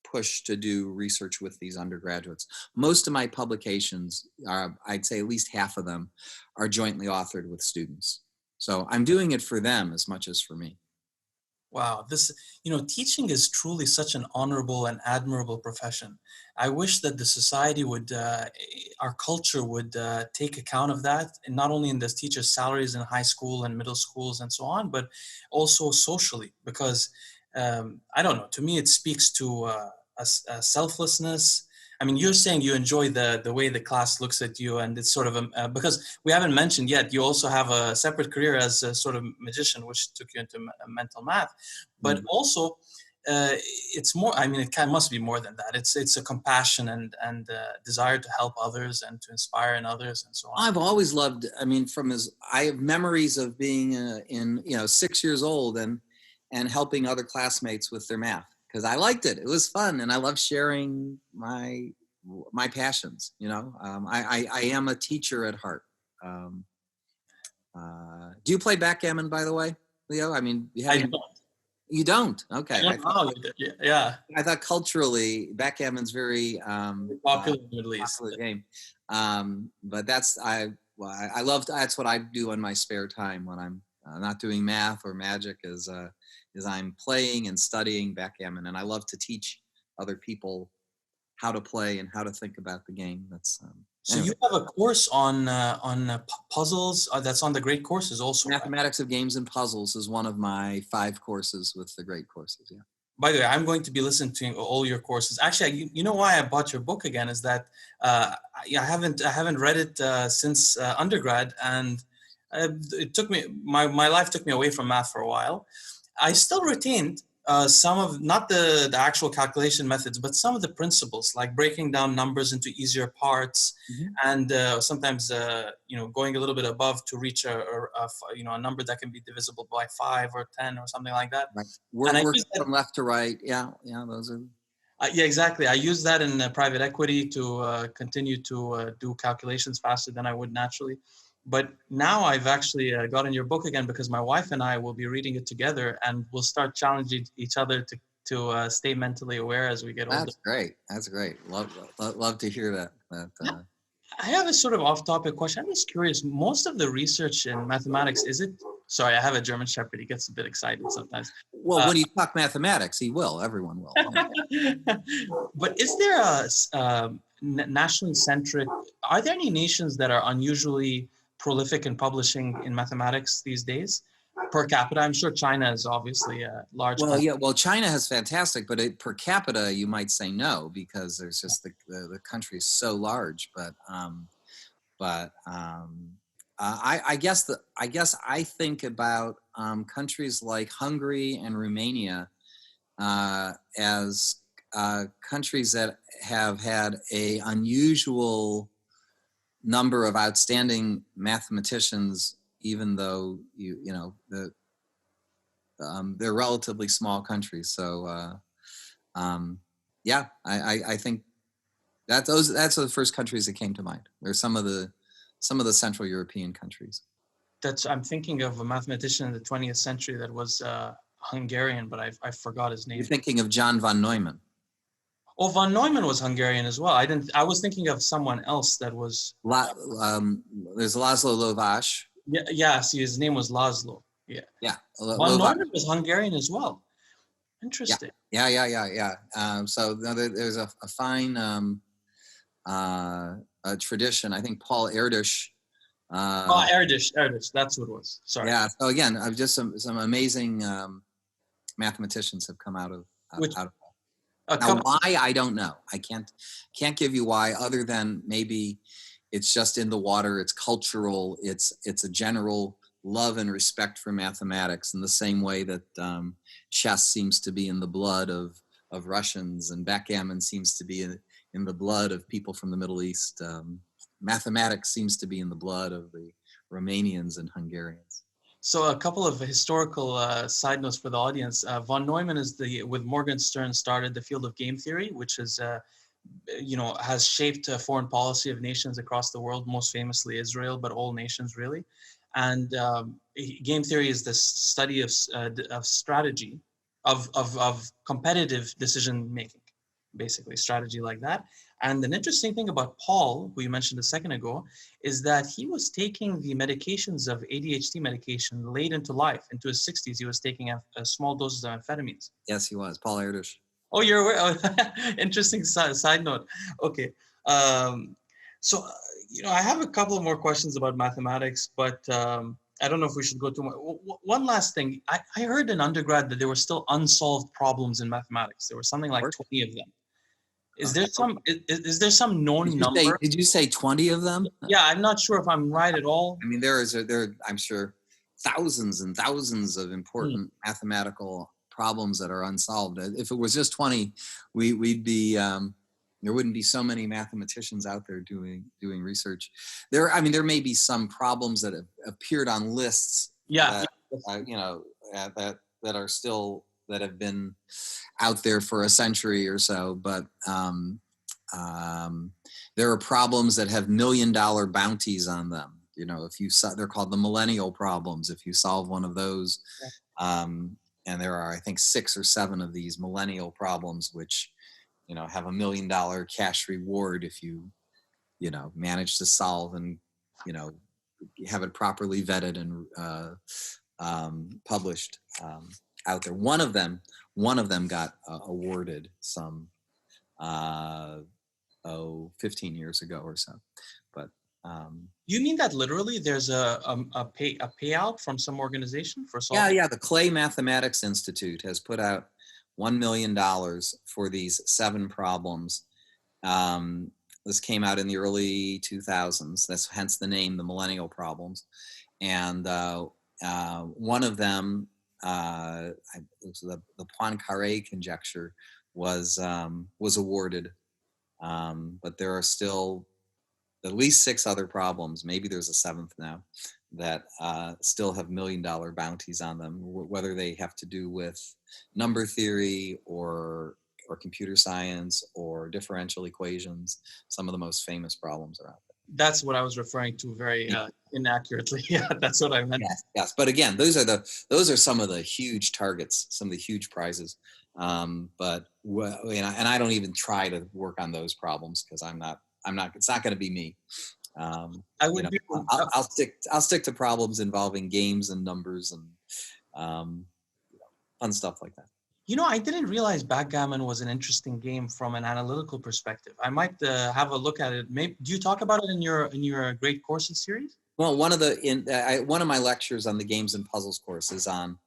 push to do research with these undergraduates. Most of my publications are, I'd say at least half of them, are jointly authored with students. So I'm doing it for them as much as for me. Wow, teaching is truly such an honorable and admirable profession. I wish that the society would, our culture would take account of that, and not only in the teachers' salaries in high school and middle schools and so on, but also socially, because I don't know, to me it speaks to a selflessness. I mean, you're saying you enjoy the way the class looks at you, and it's sort of because we haven't mentioned yet, you also have a separate career as a sort of magician, which took you into mental math. But also, it's more. I mean, must be more than that. It's a compassion and desire to help others and to inspire in others and so on. I've always loved. I mean, I have memories of being 6 years old and helping other classmates with their math because I liked it. It was fun, and I love sharing my passions. I am a teacher at heart. Do you play backgammon, by the way, Leo? I mean, you don't? Okay. Yeah. I thought culturally, backgammon's very popular in the Middle East. Popular game. But that's what I do in my spare time when I'm not doing math or magic is I'm playing and studying backgammon, and I love to teach other people how to play and how to think about the game. So anyway. You have a course on puzzles that's on the Great Courses also. Mathematics of Games and Puzzles is one of my 5 courses with the Great Courses. Yeah. By the way, I'm going to be listening to all your courses. Actually, you know why I bought your book again is that I haven't read it since undergrad, and it took me my life took me away from math for a while. I still retained some of not the actual calculation methods, but some of the principles, like breaking down numbers into easier parts, and sometimes going a little bit above to reach a number that can be divisible by 5 or 10 or something like that. Right. Working from left to right. Yeah, those are. Yeah, exactly. I use that in private equity to continue to do calculations faster than I would naturally. But now I've actually gotten your book again because my wife and I will be reading it together, and we'll start challenging each other to stay mentally aware as we get older. That's great. Love to hear that. I have a sort of off-topic question. I'm just curious. Most of the research in mathematics, is it? Sorry, I have a German Shepherd. He gets a bit excited sometimes. Well, when you talk mathematics, he will. Everyone will. But is there a nationally centric? Are there any nations that are unusually prolific in publishing in mathematics these days per capita? I'm sure China is obviously a large country. Well, China has fantastic, but per capita you might say no, because there's just the country is so large. I guess I think about countries like Hungary and Romania as countries that have had a unusual number of outstanding mathematicians, even though they're relatively small countries. So I think that's the first countries that came to mind. There's some of the Central European countries. I'm thinking of a mathematician in the 20th century that was Hungarian, but I forgot his name. You're thinking of John von Neumann. Oh, von Neumann was Hungarian as well. I was thinking of someone else that was. There's Laszlo Lovász. Yeah. See, his name was Laszlo. Yeah. Yeah. Von Neumann was Hungarian as well. Interesting. Yeah. So there's a fine tradition. I think Paul Erdős. Erdős. That's what it was. Sorry. Yeah. So again, just some amazing mathematicians have come out of now, why, I don't know. I can't give you why, other than maybe it's just in the water. It's cultural. It's a general love and respect for mathematics, in the same way that chess seems to be in the blood of Russians, and backgammon seems to be in the blood of people from the Middle East. Mathematics seems to be in the blood of the Romanians and Hungarians. So a couple of historical side notes for the audience. Von Neumann with Morgenstern started the field of game theory, which is, has shaped foreign policy of nations across the world, most famously Israel, but all nations really. And game theory is the study of strategy, of competitive decision making, basically strategy like that. And an interesting thing about Paul, who you mentioned a second ago, is that he was taking the medications of ADHD medication late into life. Into his 60s, he was taking a small doses of amphetamines. Yes, he was. Paul Erdős. Oh, you're aware? Oh, interesting side note. Okay. So, I have a couple of more questions about mathematics, but I don't know if we should go too much. One last thing. I heard in undergrad that there were still unsolved problems in mathematics. There were something like 20 of them. Is there some known number? Did you say 20 of them? Yeah, I'm not sure if I'm right at all. I mean, there are, I'm sure, thousands and thousands of important mathematical problems that are unsolved. If it was just 20, we'd be there wouldn't be so many mathematicians out there doing research. There may be some problems that have appeared on lists Yeah. that that are still, that have been out there for a century or so, but there are problems that have $1 million bounties on them. They're called the Millennial Problems. If you solve one of those, and there are, I think, 6 or 7 of these Millennial Problems, which have $1 million cash reward if you manage to solve and have it properly vetted and published out there. One of them got awarded some 15 years ago or so. But you mean that literally there's a payout from some organization for solving? Yeah. The Clay Mathematics Institute has put out $1 million for these 7 problems. This came out in the early 2000s. That's hence the name, the Millennial Problems. And one of them, the Poincaré conjecture, was awarded. But there are still at least 6 other problems. Maybe there's a 7th now that still have $1 million bounties on them, whether they have to do with number theory or computer science or differential equations. Some of the most famous problems are out there. That's what I was referring to very inaccurately. Yeah, that's what I meant. Yes. But again, those are some of the huge targets, some of the huge prizes. But and I don't even try to work on those problems because I'm not. It's not going to be me. I'll stick to problems involving games and numbers and fun stuff like that. I didn't realize Backgammon was an interesting game from an analytical perspective. I might have a look at it. Maybe, do you talk about it in your Great Courses series? Well, one of my lectures on the games and puzzles course is on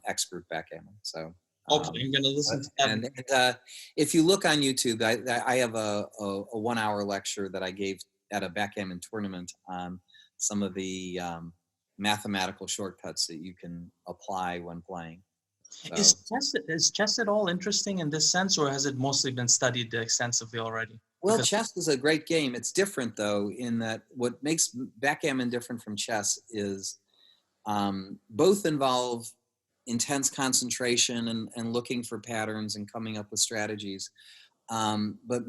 expert backgammon. So okay, I'm going to listen to that. And if you look on YouTube, I have a 1-hour lecture that I gave at a backgammon tournament on some of the mathematical shortcuts that you can apply when playing. So, is chess at all interesting in this sense, or has it mostly been studied extensively already? Well, chess is a great game. It's different, though, in that what makes backgammon different from chess is both involve intense concentration and looking for patterns and coming up with strategies. But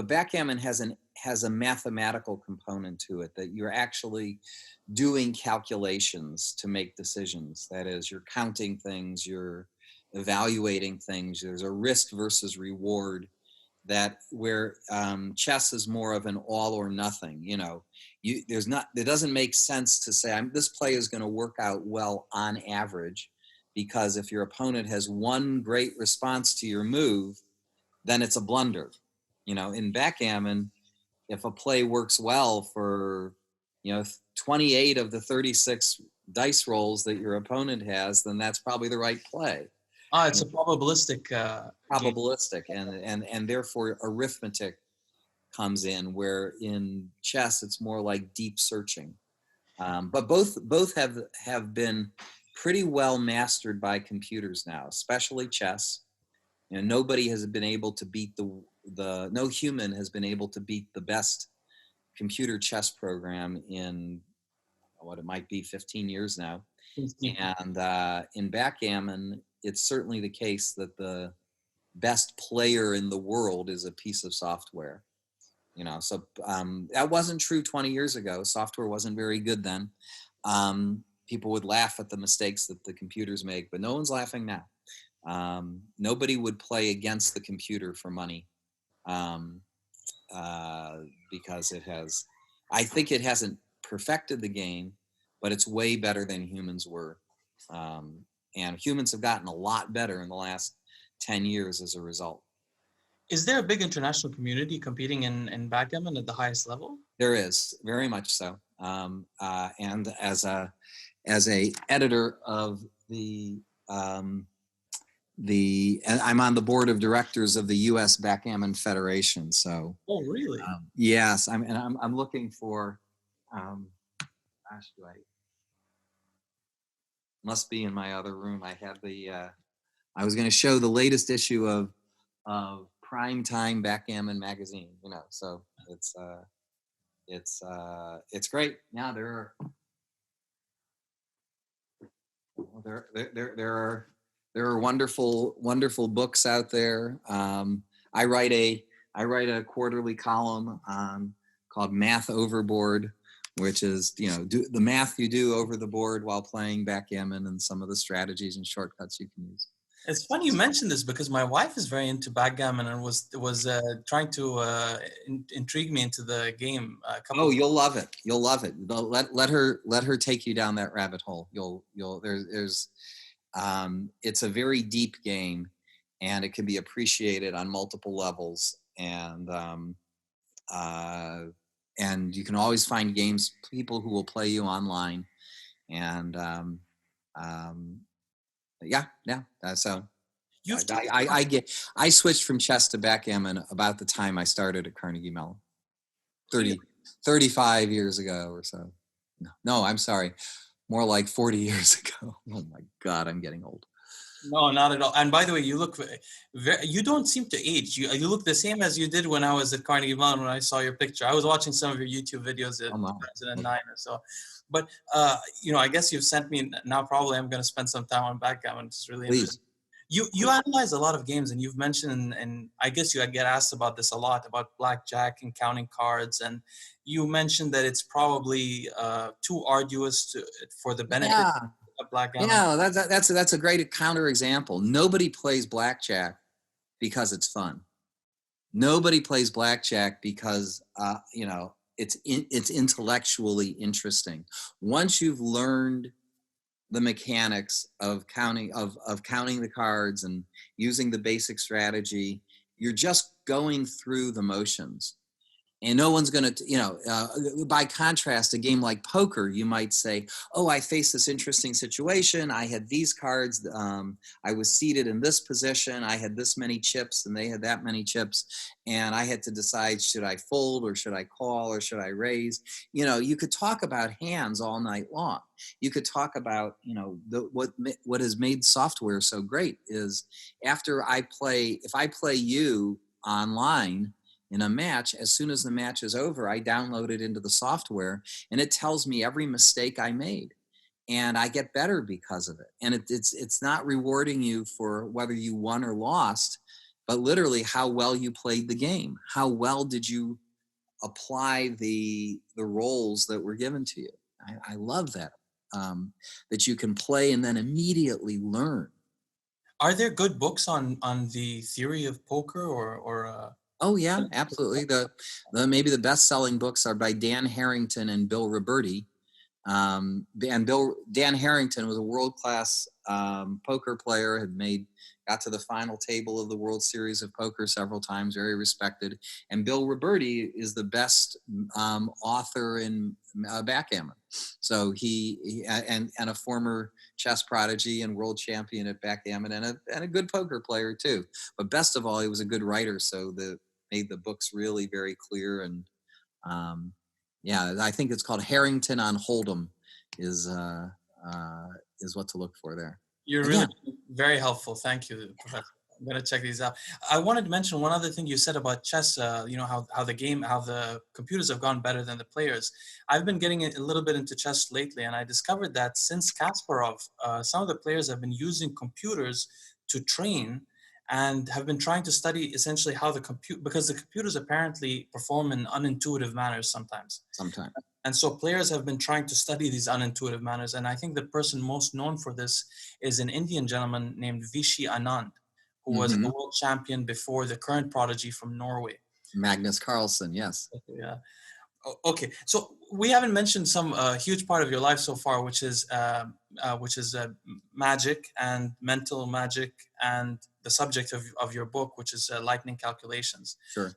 backgammon has a mathematical component to it, that you're actually doing calculations to make decisions. That is, you're counting things, you're evaluating things. There's a risk versus reward, that where chess is more of an all or nothing. It doesn't make sense to say this play is going to work out well on average, because if your opponent has one great response to your move, then it's a blunder. In backgammon, if a play works well for 28 of the 36 dice rolls that your opponent has, then that's probably the right play. It's a probabilistic and therefore arithmetic comes in, where in chess it's more like deep searching. But both have been pretty well mastered by computers now, especially chess. Nobody has been able to beat no human has been able to beat the best computer chess program in what it might be 15 years now. And in backgammon, it's certainly the case that the best player in the world is a piece of software. So that wasn't true 20 years ago. Software wasn't very good then. People would laugh at the mistakes that the computers make, but no one's laughing now. Nobody would play against the computer for money, because I think it hasn't perfected the game, but it's way better than humans were. And humans have gotten a lot better in the last 10 years as a result. Is there a big international community competing in backgammon at the highest level? There is, very much so. And as a editor of and I'm on the board of directors of the U.S. Backgammon Federation. So. Oh, really? Yes, I'm looking for. Must be in my other room. I had the I was going to show the latest issue of Primetime Backgammon magazine. So it's great. Yeah, there are wonderful books out there. I write a quarterly column called Math Overboard, which is do the math you do over the board while playing backgammon and some of the strategies and shortcuts you can use. It's funny you mentioned this because my wife is very into backgammon and was trying to intrigue me into the game. You'll love it. You'll love it. Let her take you down that rabbit hole. There's it's a very deep game, and it can be appreciated on multiple levels. And you can always find people who will play you online. And so I switched from chess to backgammon about the time I started at Carnegie Mellon, 35 years ago or so. No, I'm sorry, more like 40 years ago. Oh my God, I'm getting old. No, not at all. And by the way, you look you don't seem to age. You look the same as you did when I was at Carnegie Mellon when I saw your picture. I was watching some of your YouTube videos in 2009 or so. But I guess you've sent me now. Probably I'm going to spend some time on backgammon. It's really interesting. You analyze a lot of games, and you've mentioned, and I guess you get asked about this a lot, about blackjack and counting cards. And you mentioned that it's probably too arduous for the benefit. Yeah. Backgammon. Yeah, that's a great counter example. Nobody plays blackjack because it's fun. Nobody plays blackjack because it's intellectually interesting. Once you've learned the mechanics of counting the cards and using the basic strategy, you're just going through the motions. And no one's going to, by contrast, a game like poker, you might say, oh, I faced this interesting situation. I had these cards. I was seated in this position. I had this many chips and they had that many chips. And I had to decide, should I fold or should I call or should I raise? You could talk about hands all night long. You could talk about, what has made software so great is if I play you online, in a match, as soon as the match is over, I download it into the software and it tells me every mistake I made. And I get better because of it. And it's not rewarding you for whether you won or lost, but literally how well you played the game. How well did you apply the roles that were given to you? I love that, that you can play and then immediately learn. Are there good books on the theory of poker or Oh yeah, absolutely. Maybe the best-selling books are by Dan Harrington and Bill Roberti. Dan Harrington was a world-class poker player. Got to the final table of the World Series of Poker several times. Very respected. And Bill Roberti is the best author in backgammon. So he and a former chess prodigy and world champion at backgammon and a good poker player too. But best of all, he was a good writer. So made the books really very clear. And I think it's called Harrington on Hold'em is what to look for there. You're really very helpful. Thank you, Professor. I'm going to check these out. I wanted to mention one other thing you said about chess, how the computers have gone better than the players. I've been getting a little bit into chess lately, and I discovered that since Kasparov, some of the players have been using computers to train and have been trying to study essentially how because the computers apparently perform in unintuitive manners sometimes. And so players have been trying to study these unintuitive manners. And I think the person most known for this is an Indian gentleman named Vishy Anand, who was a world champion before the current prodigy from Norway. Magnus Carlsen, yes. Yeah. Okay, so we haven't mentioned some huge part of your life so far, which is magic and mental magic, and the subject of your book, which is lightning calculations. Sure.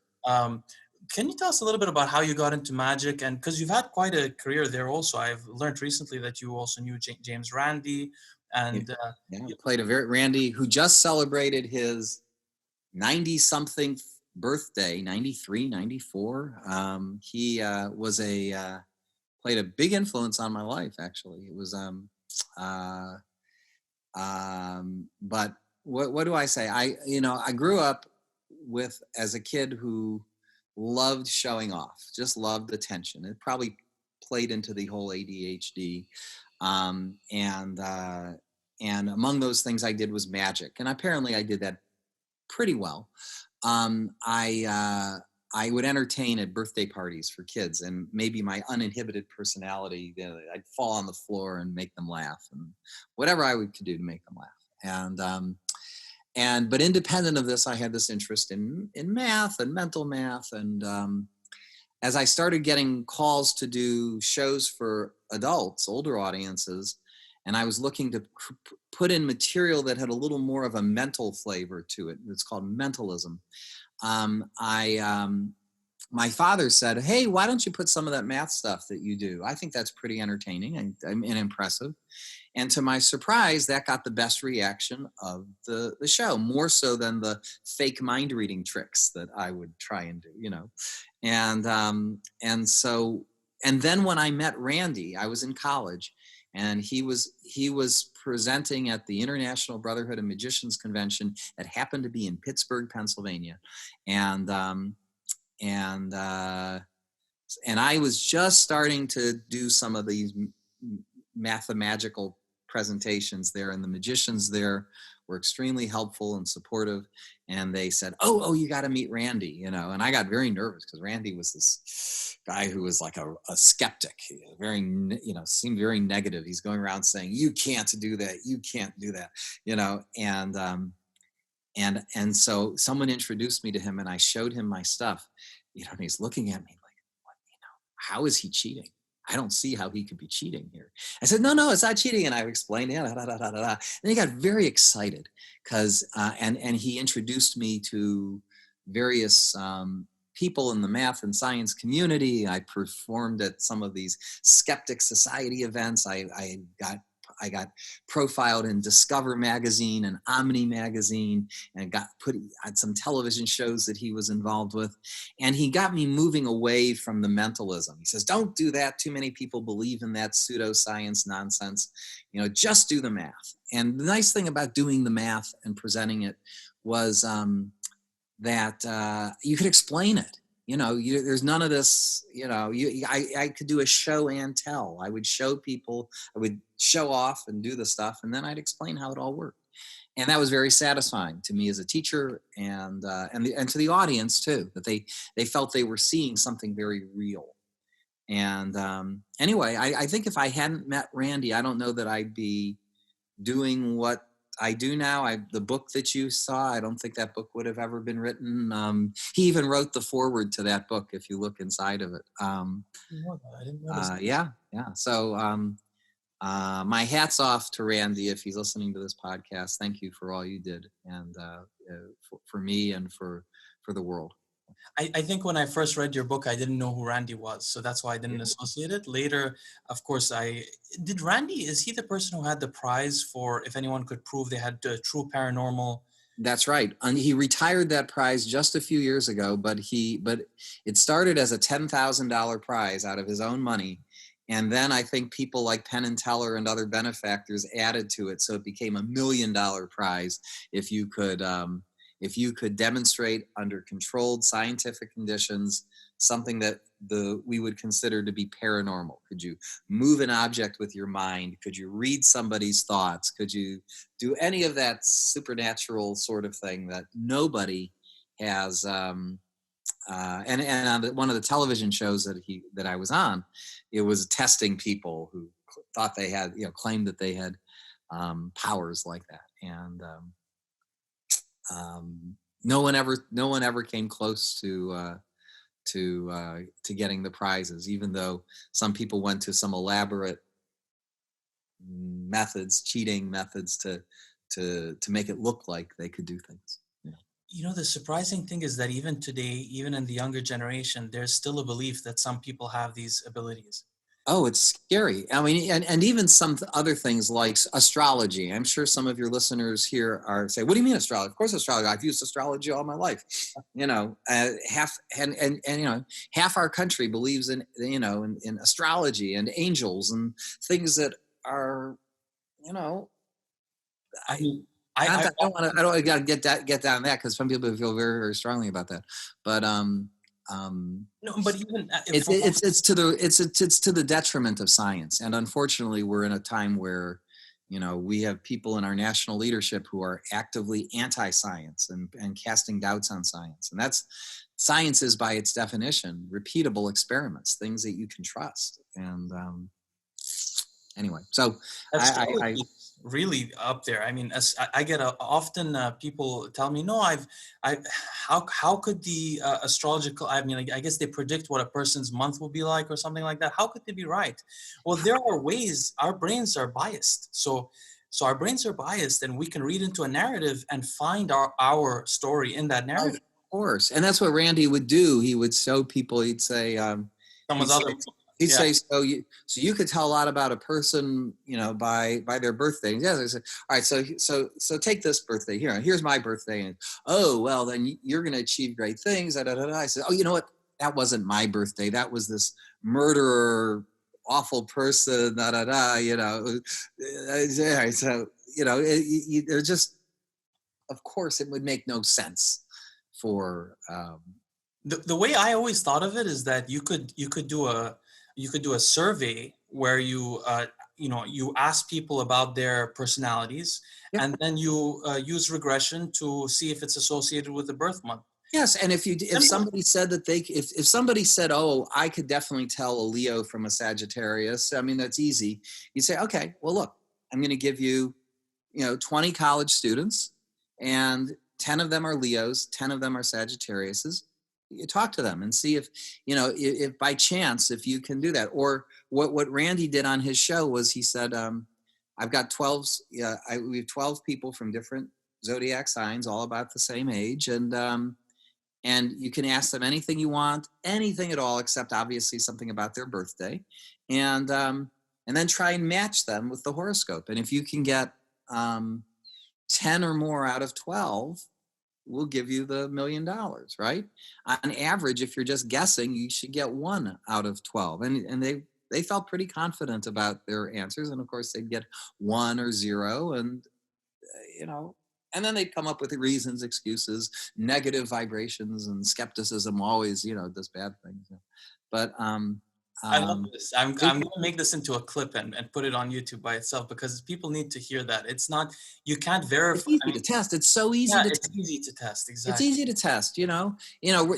Can you tell us a little bit about how you got into magic? And because you've had quite a career there also. I've learned recently that you also knew James Randi. And played Randi, who just celebrated his 90-something birthday, 93, 94. He played a big influence on my life, actually. It was, but what do I say? I grew up as a kid who loved showing off, just loved attention. It probably played into the whole ADHD. Um, and, uh, and among those things I did was magic. And apparently I did that pretty well. Um, I, uh, I would entertain at birthday parties for kids, and maybe my uninhibited personality, I'd fall on the floor and make them laugh, and whatever I could do to make them laugh. But independent of this, I had this interest in math and mental math. And as I started getting calls to do shows for adults, older audiences, and I was looking to put in material that had a little more of a mental flavor to it. It's called mentalism. My father said, "Hey, why don't you put some of that math stuff that you do? I think that's pretty entertaining and impressive." And to my surprise, that got the best reaction of the show, more so than the fake mind reading tricks that I would try and do, And then when I met Randi, I was in college, and he was presenting at the International Brotherhood of Magicians Convention that happened to be in Pittsburgh, Pennsylvania, and I was just starting to do some of these mathemagical presentations there, and the magicians there were extremely helpful and supportive. And they said, "Oh, you got to meet Randi," And I got very nervous because Randi was this guy who was like a skeptic, very, seemed very negative. He's going around saying, "You can't do that. You can't do that," And so someone introduced me to him, and I showed him my stuff, and he's looking at me like, "What, how is he cheating? I don't see how he could be cheating here." I said, no, it's not cheating. And I explained, And he got very excited because, and he introduced me to various people in the math and science community. I performed at some of these Skeptic Society events. I got profiled in Discover magazine and Omni magazine, and got put on some television shows that he was involved with. And he got me moving away from the mentalism. He says, "Don't do that. Too many people believe in that pseudoscience nonsense. Just do the math." And the nice thing about doing the math and presenting it was that you could explain it. There's none of this, I could do a show and tell. I would show people, I would show off and do the stuff, and then I'd explain how it all worked. And that was very satisfying to me as a teacher, and to the audience too, that they felt they were seeing something very real. And anyway, I think if I hadn't met Randi, I don't know that I'd be doing what I do now. The book that you saw, I don't think that book would have ever been written. He even wrote the foreword to that book, if you look inside of it. I didn't notice that. Yeah. So my hat's off to Randi if he's listening to this podcast. Thank you for all you did, and for me and for the world. I think when I first read your book, I didn't know who Randi was, so that's why I didn't associate it. Later, of course, is he the person who had the prize for if anyone could prove they had true paranormal? That's right. And he retired that prize just a few years ago, but it started as a $10,000 prize out of his own money. And then I think people like Penn and Teller and other benefactors added to it, so it became $1 million prize if you could demonstrate under controlled scientific conditions something that we would consider to be paranormal. Could you move an object with your mind? Could you read somebody's thoughts? Could you do any of that supernatural sort of thing that nobody has? And on one of the television shows that I was on, it was testing people who thought they had, claimed that they had powers like that. And no one ever came close to getting the prizes, even though some people went to some elaborate methods, cheating methods to make it look like they could do things. The surprising thing is that even today, even in the younger generation, there's still a belief that some people have these abilities. Oh, it's scary. I mean, and even some other things like astrology. I'm sure some of your listeners here say, "What do you mean astrology?" Of course, astrology. I've used astrology all my life. Half our country believes in astrology and angels and things that are, I don't want to. I don't got to get down that because some people feel very, very strongly about that. But no, but even it's to the detriment of science, and unfortunately, we're in a time where, you know, we have people in our national leadership who are actively anti-science and casting doubts on science, and that's science is by its definition repeatable experiments, things that you can trust, and anyway, so astrology is really up there. I mean, as I get often people tell me, no, how could the astrological, I mean, I guess they predict what a person's month will be like or something like that. How could they be right? Well, there are ways. Our brains are biased. So our brains are biased, and we can read into a narrative and find our story in that narrative. of course, and that's what Randi would do. He would show people. He'd say, Someone's other. He'd say, so you could tell a lot about a person, you know, by their birthday. Yes, I said, all right, so take this birthday here. Here's my birthday, and oh well, then you're going to achieve great things. I said, oh, you know what? That wasn't my birthday. That was this murderer, awful person. You know, so you know, they're just. Of course, it would make no sense for. The way I always thought of it is that you could do a survey where you ask people about their personalities, Yep. and then you use regression to see if it's associated with the birth month. Yes, and if somebody said that if somebody said, oh, I could definitely tell a Leo from a Sagittarius, I mean, that's easy. You say, okay, well, look, I'm going to give you, 20 college students, and 10 of them are Leos, 10 of them are Sagittariuses. You talk to them and see if by chance, if you can do that. Or what Randi did on his show was he said, I've got 12, we have 12 people from different zodiac signs, all about the same age. And you can ask them anything you want, anything at all, except obviously something about their birthday. And then try and match them with the horoscope. And if you can get 10 or more out of 12, we'll give you the $1 million, right? On average, if you're just guessing, you should get 1 out of 12. And they felt pretty confident about their answers. And of course, they'd get 1 or 0. And, and then they'd come up with reasons, excuses, negative vibrations, and skepticism always, does bad things. But I love this. I'm going to make this into a clip and put it on YouTube by itself, because people need to hear that. It's not, you can't verify. It's easy to test. It's so easy to test. It's easy to test. Exactly. It's easy to test,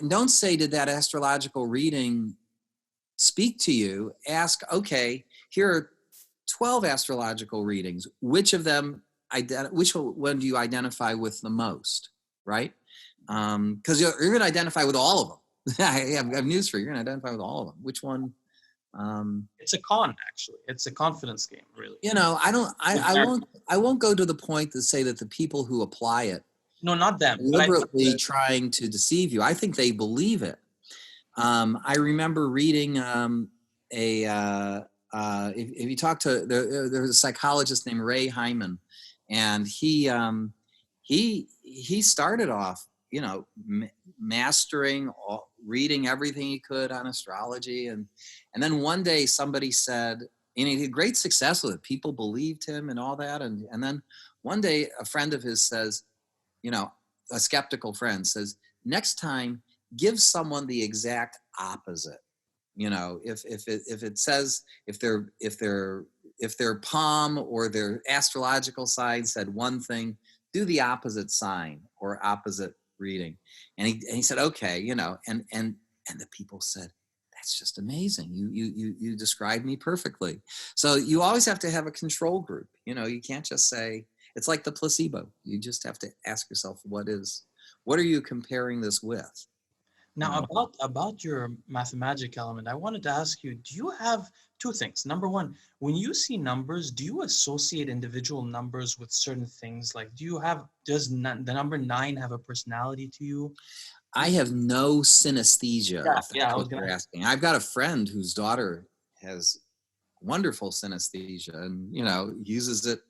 Don't say, did that astrological reading speak to you? Ask, okay, here are 12 astrological readings. Which of them, which one do you identify with the most, right? Because you're going to identify with all of them. I have news for you. You're going to identify with all of them. Which one? It's a con, actually. It's a confidence game, really. I won't go to the point to say that the people who apply it, no, not them, deliberately trying to deceive you. I think they believe it. I remember reading if you talk to there was a psychologist named Ray Hyman, and he started off mastering reading everything he could on astrology, and then one day somebody said, and he had great success with it, people believed him and all that, and then one day a friend of his says, a skeptical friend says, next time give someone the exact opposite. If it says if their palm or their astrological sign said one thing, do the opposite sign or opposite reading. And he said, okay, and the people said, that's just amazing. You described me perfectly. So you always have to have a control group. You can't just say, it's like the placebo. You just have to ask yourself, what are you comparing this with? Now, about your Mathemagic element, I wanted to ask you, do you have two things? Number one, when you see numbers, do you associate individual numbers with certain things? Like, does the number 9 have a personality to you? I have no synesthesia. Yeah, you're asking. I've got a friend whose daughter has wonderful synesthesia and, uses it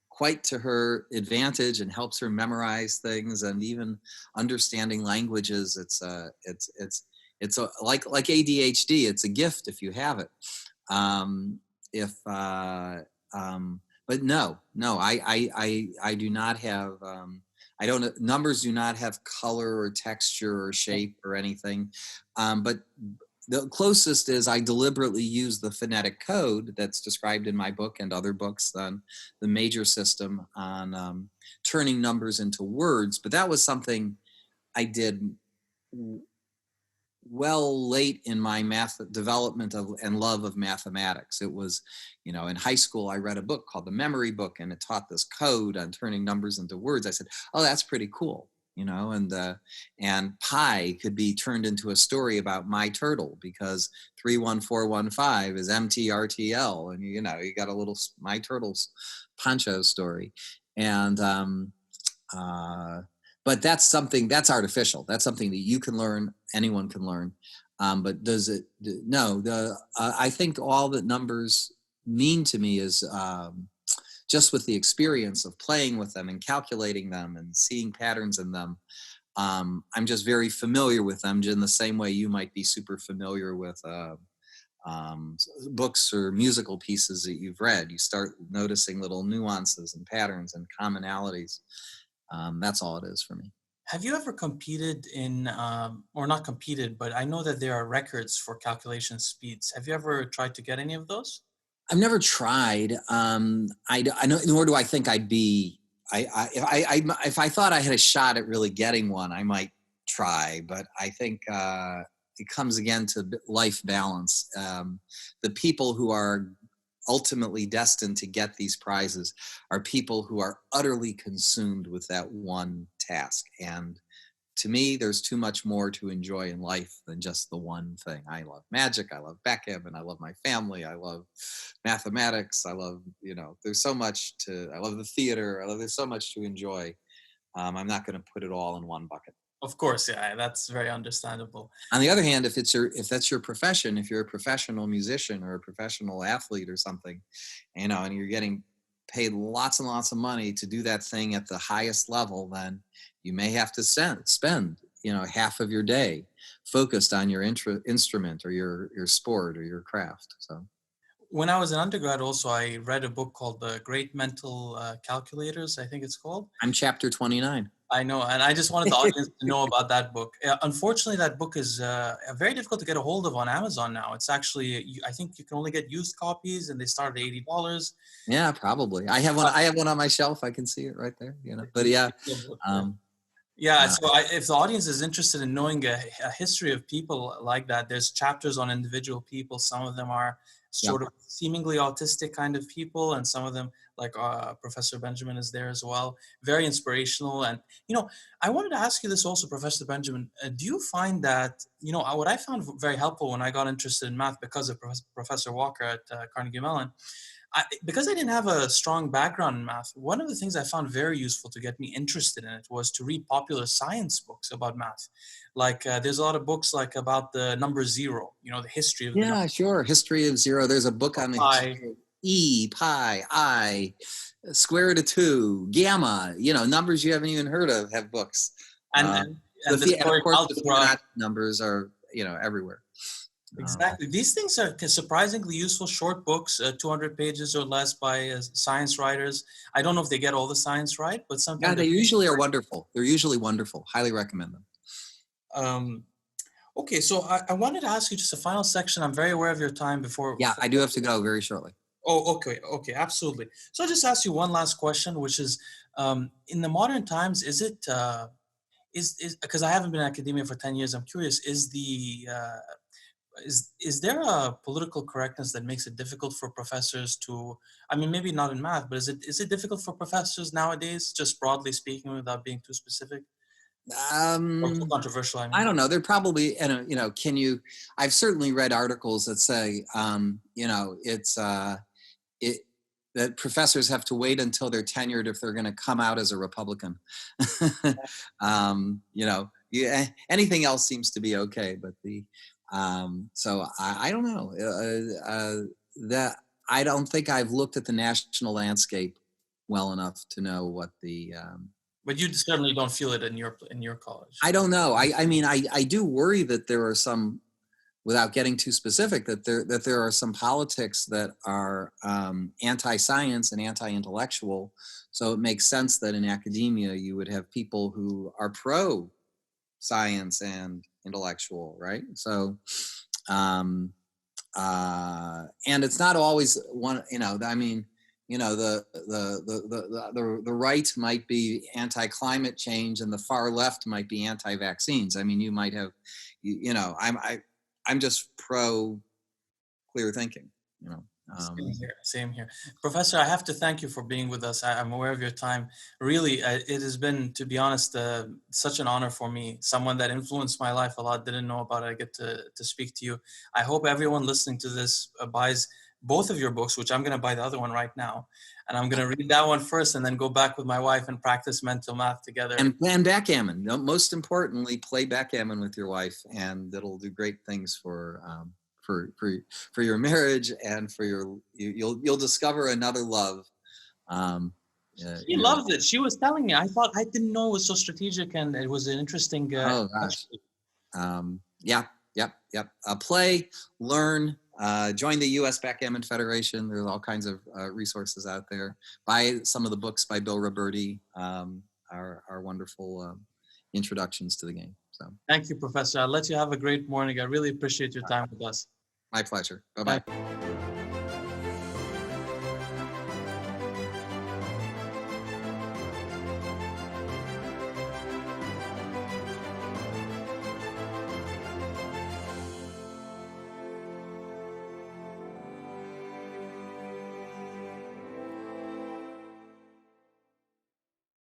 quite to her advantage and helps her memorize things, and even understanding languages. It's like ADHD. It's a gift if you have it. but no, I do not have, I don't, numbers do not have color or texture or shape or anything. But the closest is I deliberately use the phonetic code that's described in my book and other books on the major system on turning numbers into words. But that was something I did well late in my math development of and love of mathematics. It was, you know, in high school, I read a book called The Memory Book, and it taught this code on turning numbers into words. I said, oh, that's pretty cool, you know, and pi could be turned into a story about my turtle because 31415 is MTRTL. And, you know, you got a little My Turtle's poncho story. And, but that's artificial. That's something that you can learn, anyone can learn. But does it, no, I think all that numbers mean to me is just with the experience of playing with them and calculating them and seeing patterns in them. I'm just very familiar with them in the same way you might be super familiar with books or musical pieces that you've read. You start noticing little nuances and patterns and commonalities. That's all it is for me. Have you ever competed in, or not competed, but I know that there are records for calculation speeds. Have you ever tried to get any of those? I've never tried. I know, nor do I think I'd be. If I thought I had a shot at really getting one, I might try. But I think it comes again to life balance. The people who are ultimately destined to get these prizes are people who are utterly consumed with that one task. And to me, there's too much more to enjoy in life than just the one thing. I love magic. I love backgammon. I love my family. I love mathematics. I love, you know, there's so much I love the theater. There's so much to enjoy. I'm not going to put it all in one bucket. Of course, yeah, that's very understandable. On the other hand, if that's your profession, if you're a professional musician or a professional athlete or something, you know, and you're getting paid lots and lots of money to do that thing at the highest level, then you may have to spend, you know, half of your day focused on your instrument or your sport or your craft. So When I was an undergrad, also, I read a book called The Great Mental Calculators, I think it's called. I'm chapter 29. I know, and I just wanted the audience to know about that book. Unfortunately, that book is very difficult to get a hold of on Amazon now. It's actually, I think you can only get used copies, and they start at $80. Yeah, probably. I have one on my shelf. I can see it right there. You know, but yeah. So if the audience is interested in knowing a history of people like that, there's chapters on individual people. Some of them are sort of seemingly autistic kind of people, and some of them, like Professor Benjamin is there as well. Very inspirational. And, you know, I wanted to ask you this also, Professor Benjamin, do you find that, you know, what I found very helpful when I got interested in math because of Professor Walker at Carnegie Mellon, because I didn't have a strong background in math, one of the things I found very useful to get me interested in it was to read popular science books about math. Like there's a lot of books like about the number zero, you know, the history of the number. Sure. History of zero. There's a book on the history of E, pi, I, square root of 2, gamma, you know, numbers you haven't even heard of have books. And of course, the Fibonacci numbers are, you know, everywhere. Exactly. These things are surprisingly useful, short books, 200 pages or less by science writers. I don't know if they get all the science right, but sometimes they usually are wonderful. They're usually wonderful. Highly recommend them. Okay, so I wanted to ask you just a final section. I'm very aware of your time before. Yeah, I do have to go very shortly. Oh, okay, absolutely. So I'll just ask you one last question, which is, in the modern times, is it, because I haven't been in academia for 10 years, I'm curious, is there a political correctness that makes it difficult for professors to, I mean, maybe not in math, but is it difficult for professors nowadays, just broadly speaking, without being too specific? Or too controversial, I mean. I don't know. They're probably, you know, I've certainly read articles that say, you know, that professors have to wait until they're tenured if they're going to come out as a Republican. You know, anything else seems to be okay, but so I don't know that I don't think I've looked at the national landscape well enough to know what the. But you certainly don't feel it in your college. I don't know. I mean, I do worry that there are some without getting too specific, that there are some politics that are anti-science and anti-intellectual. So it makes sense that in academia you would have people who are pro-science and intellectual, right? So, and it's not always one. I mean, the right might be anti-climate change, and the far left might be anti-vaccines. I mean, you might have, I'm just pro clear thinking, Same here. Professor, I have to thank you for being with us. I'm aware of your time. Really, it has been, to be honest, such an honor for me. Someone that influenced my life a lot, didn't know about it. I get to speak to you. I hope everyone listening to this buys both of your books, which I'm going to buy the other one right now. And I'm going to read that one first and then go back with my wife and practice mental math together. And plan backgammon. Most importantly, play backgammon with your wife, and it'll do great things for your marriage, and for you'll discover another love. She loves it. She was telling me. I didn't know it was so strategic, and it was an interesting. Oh gosh. Yep. Play, learn. Join the U.S. Backgammon Federation. There's all kinds of resources out there. Buy some of the books by Bill Roberti. Are wonderful introductions to the game. So thank you, Professor. I'll let you have a great morning. I really appreciate your time with us. My pleasure. Bye-bye.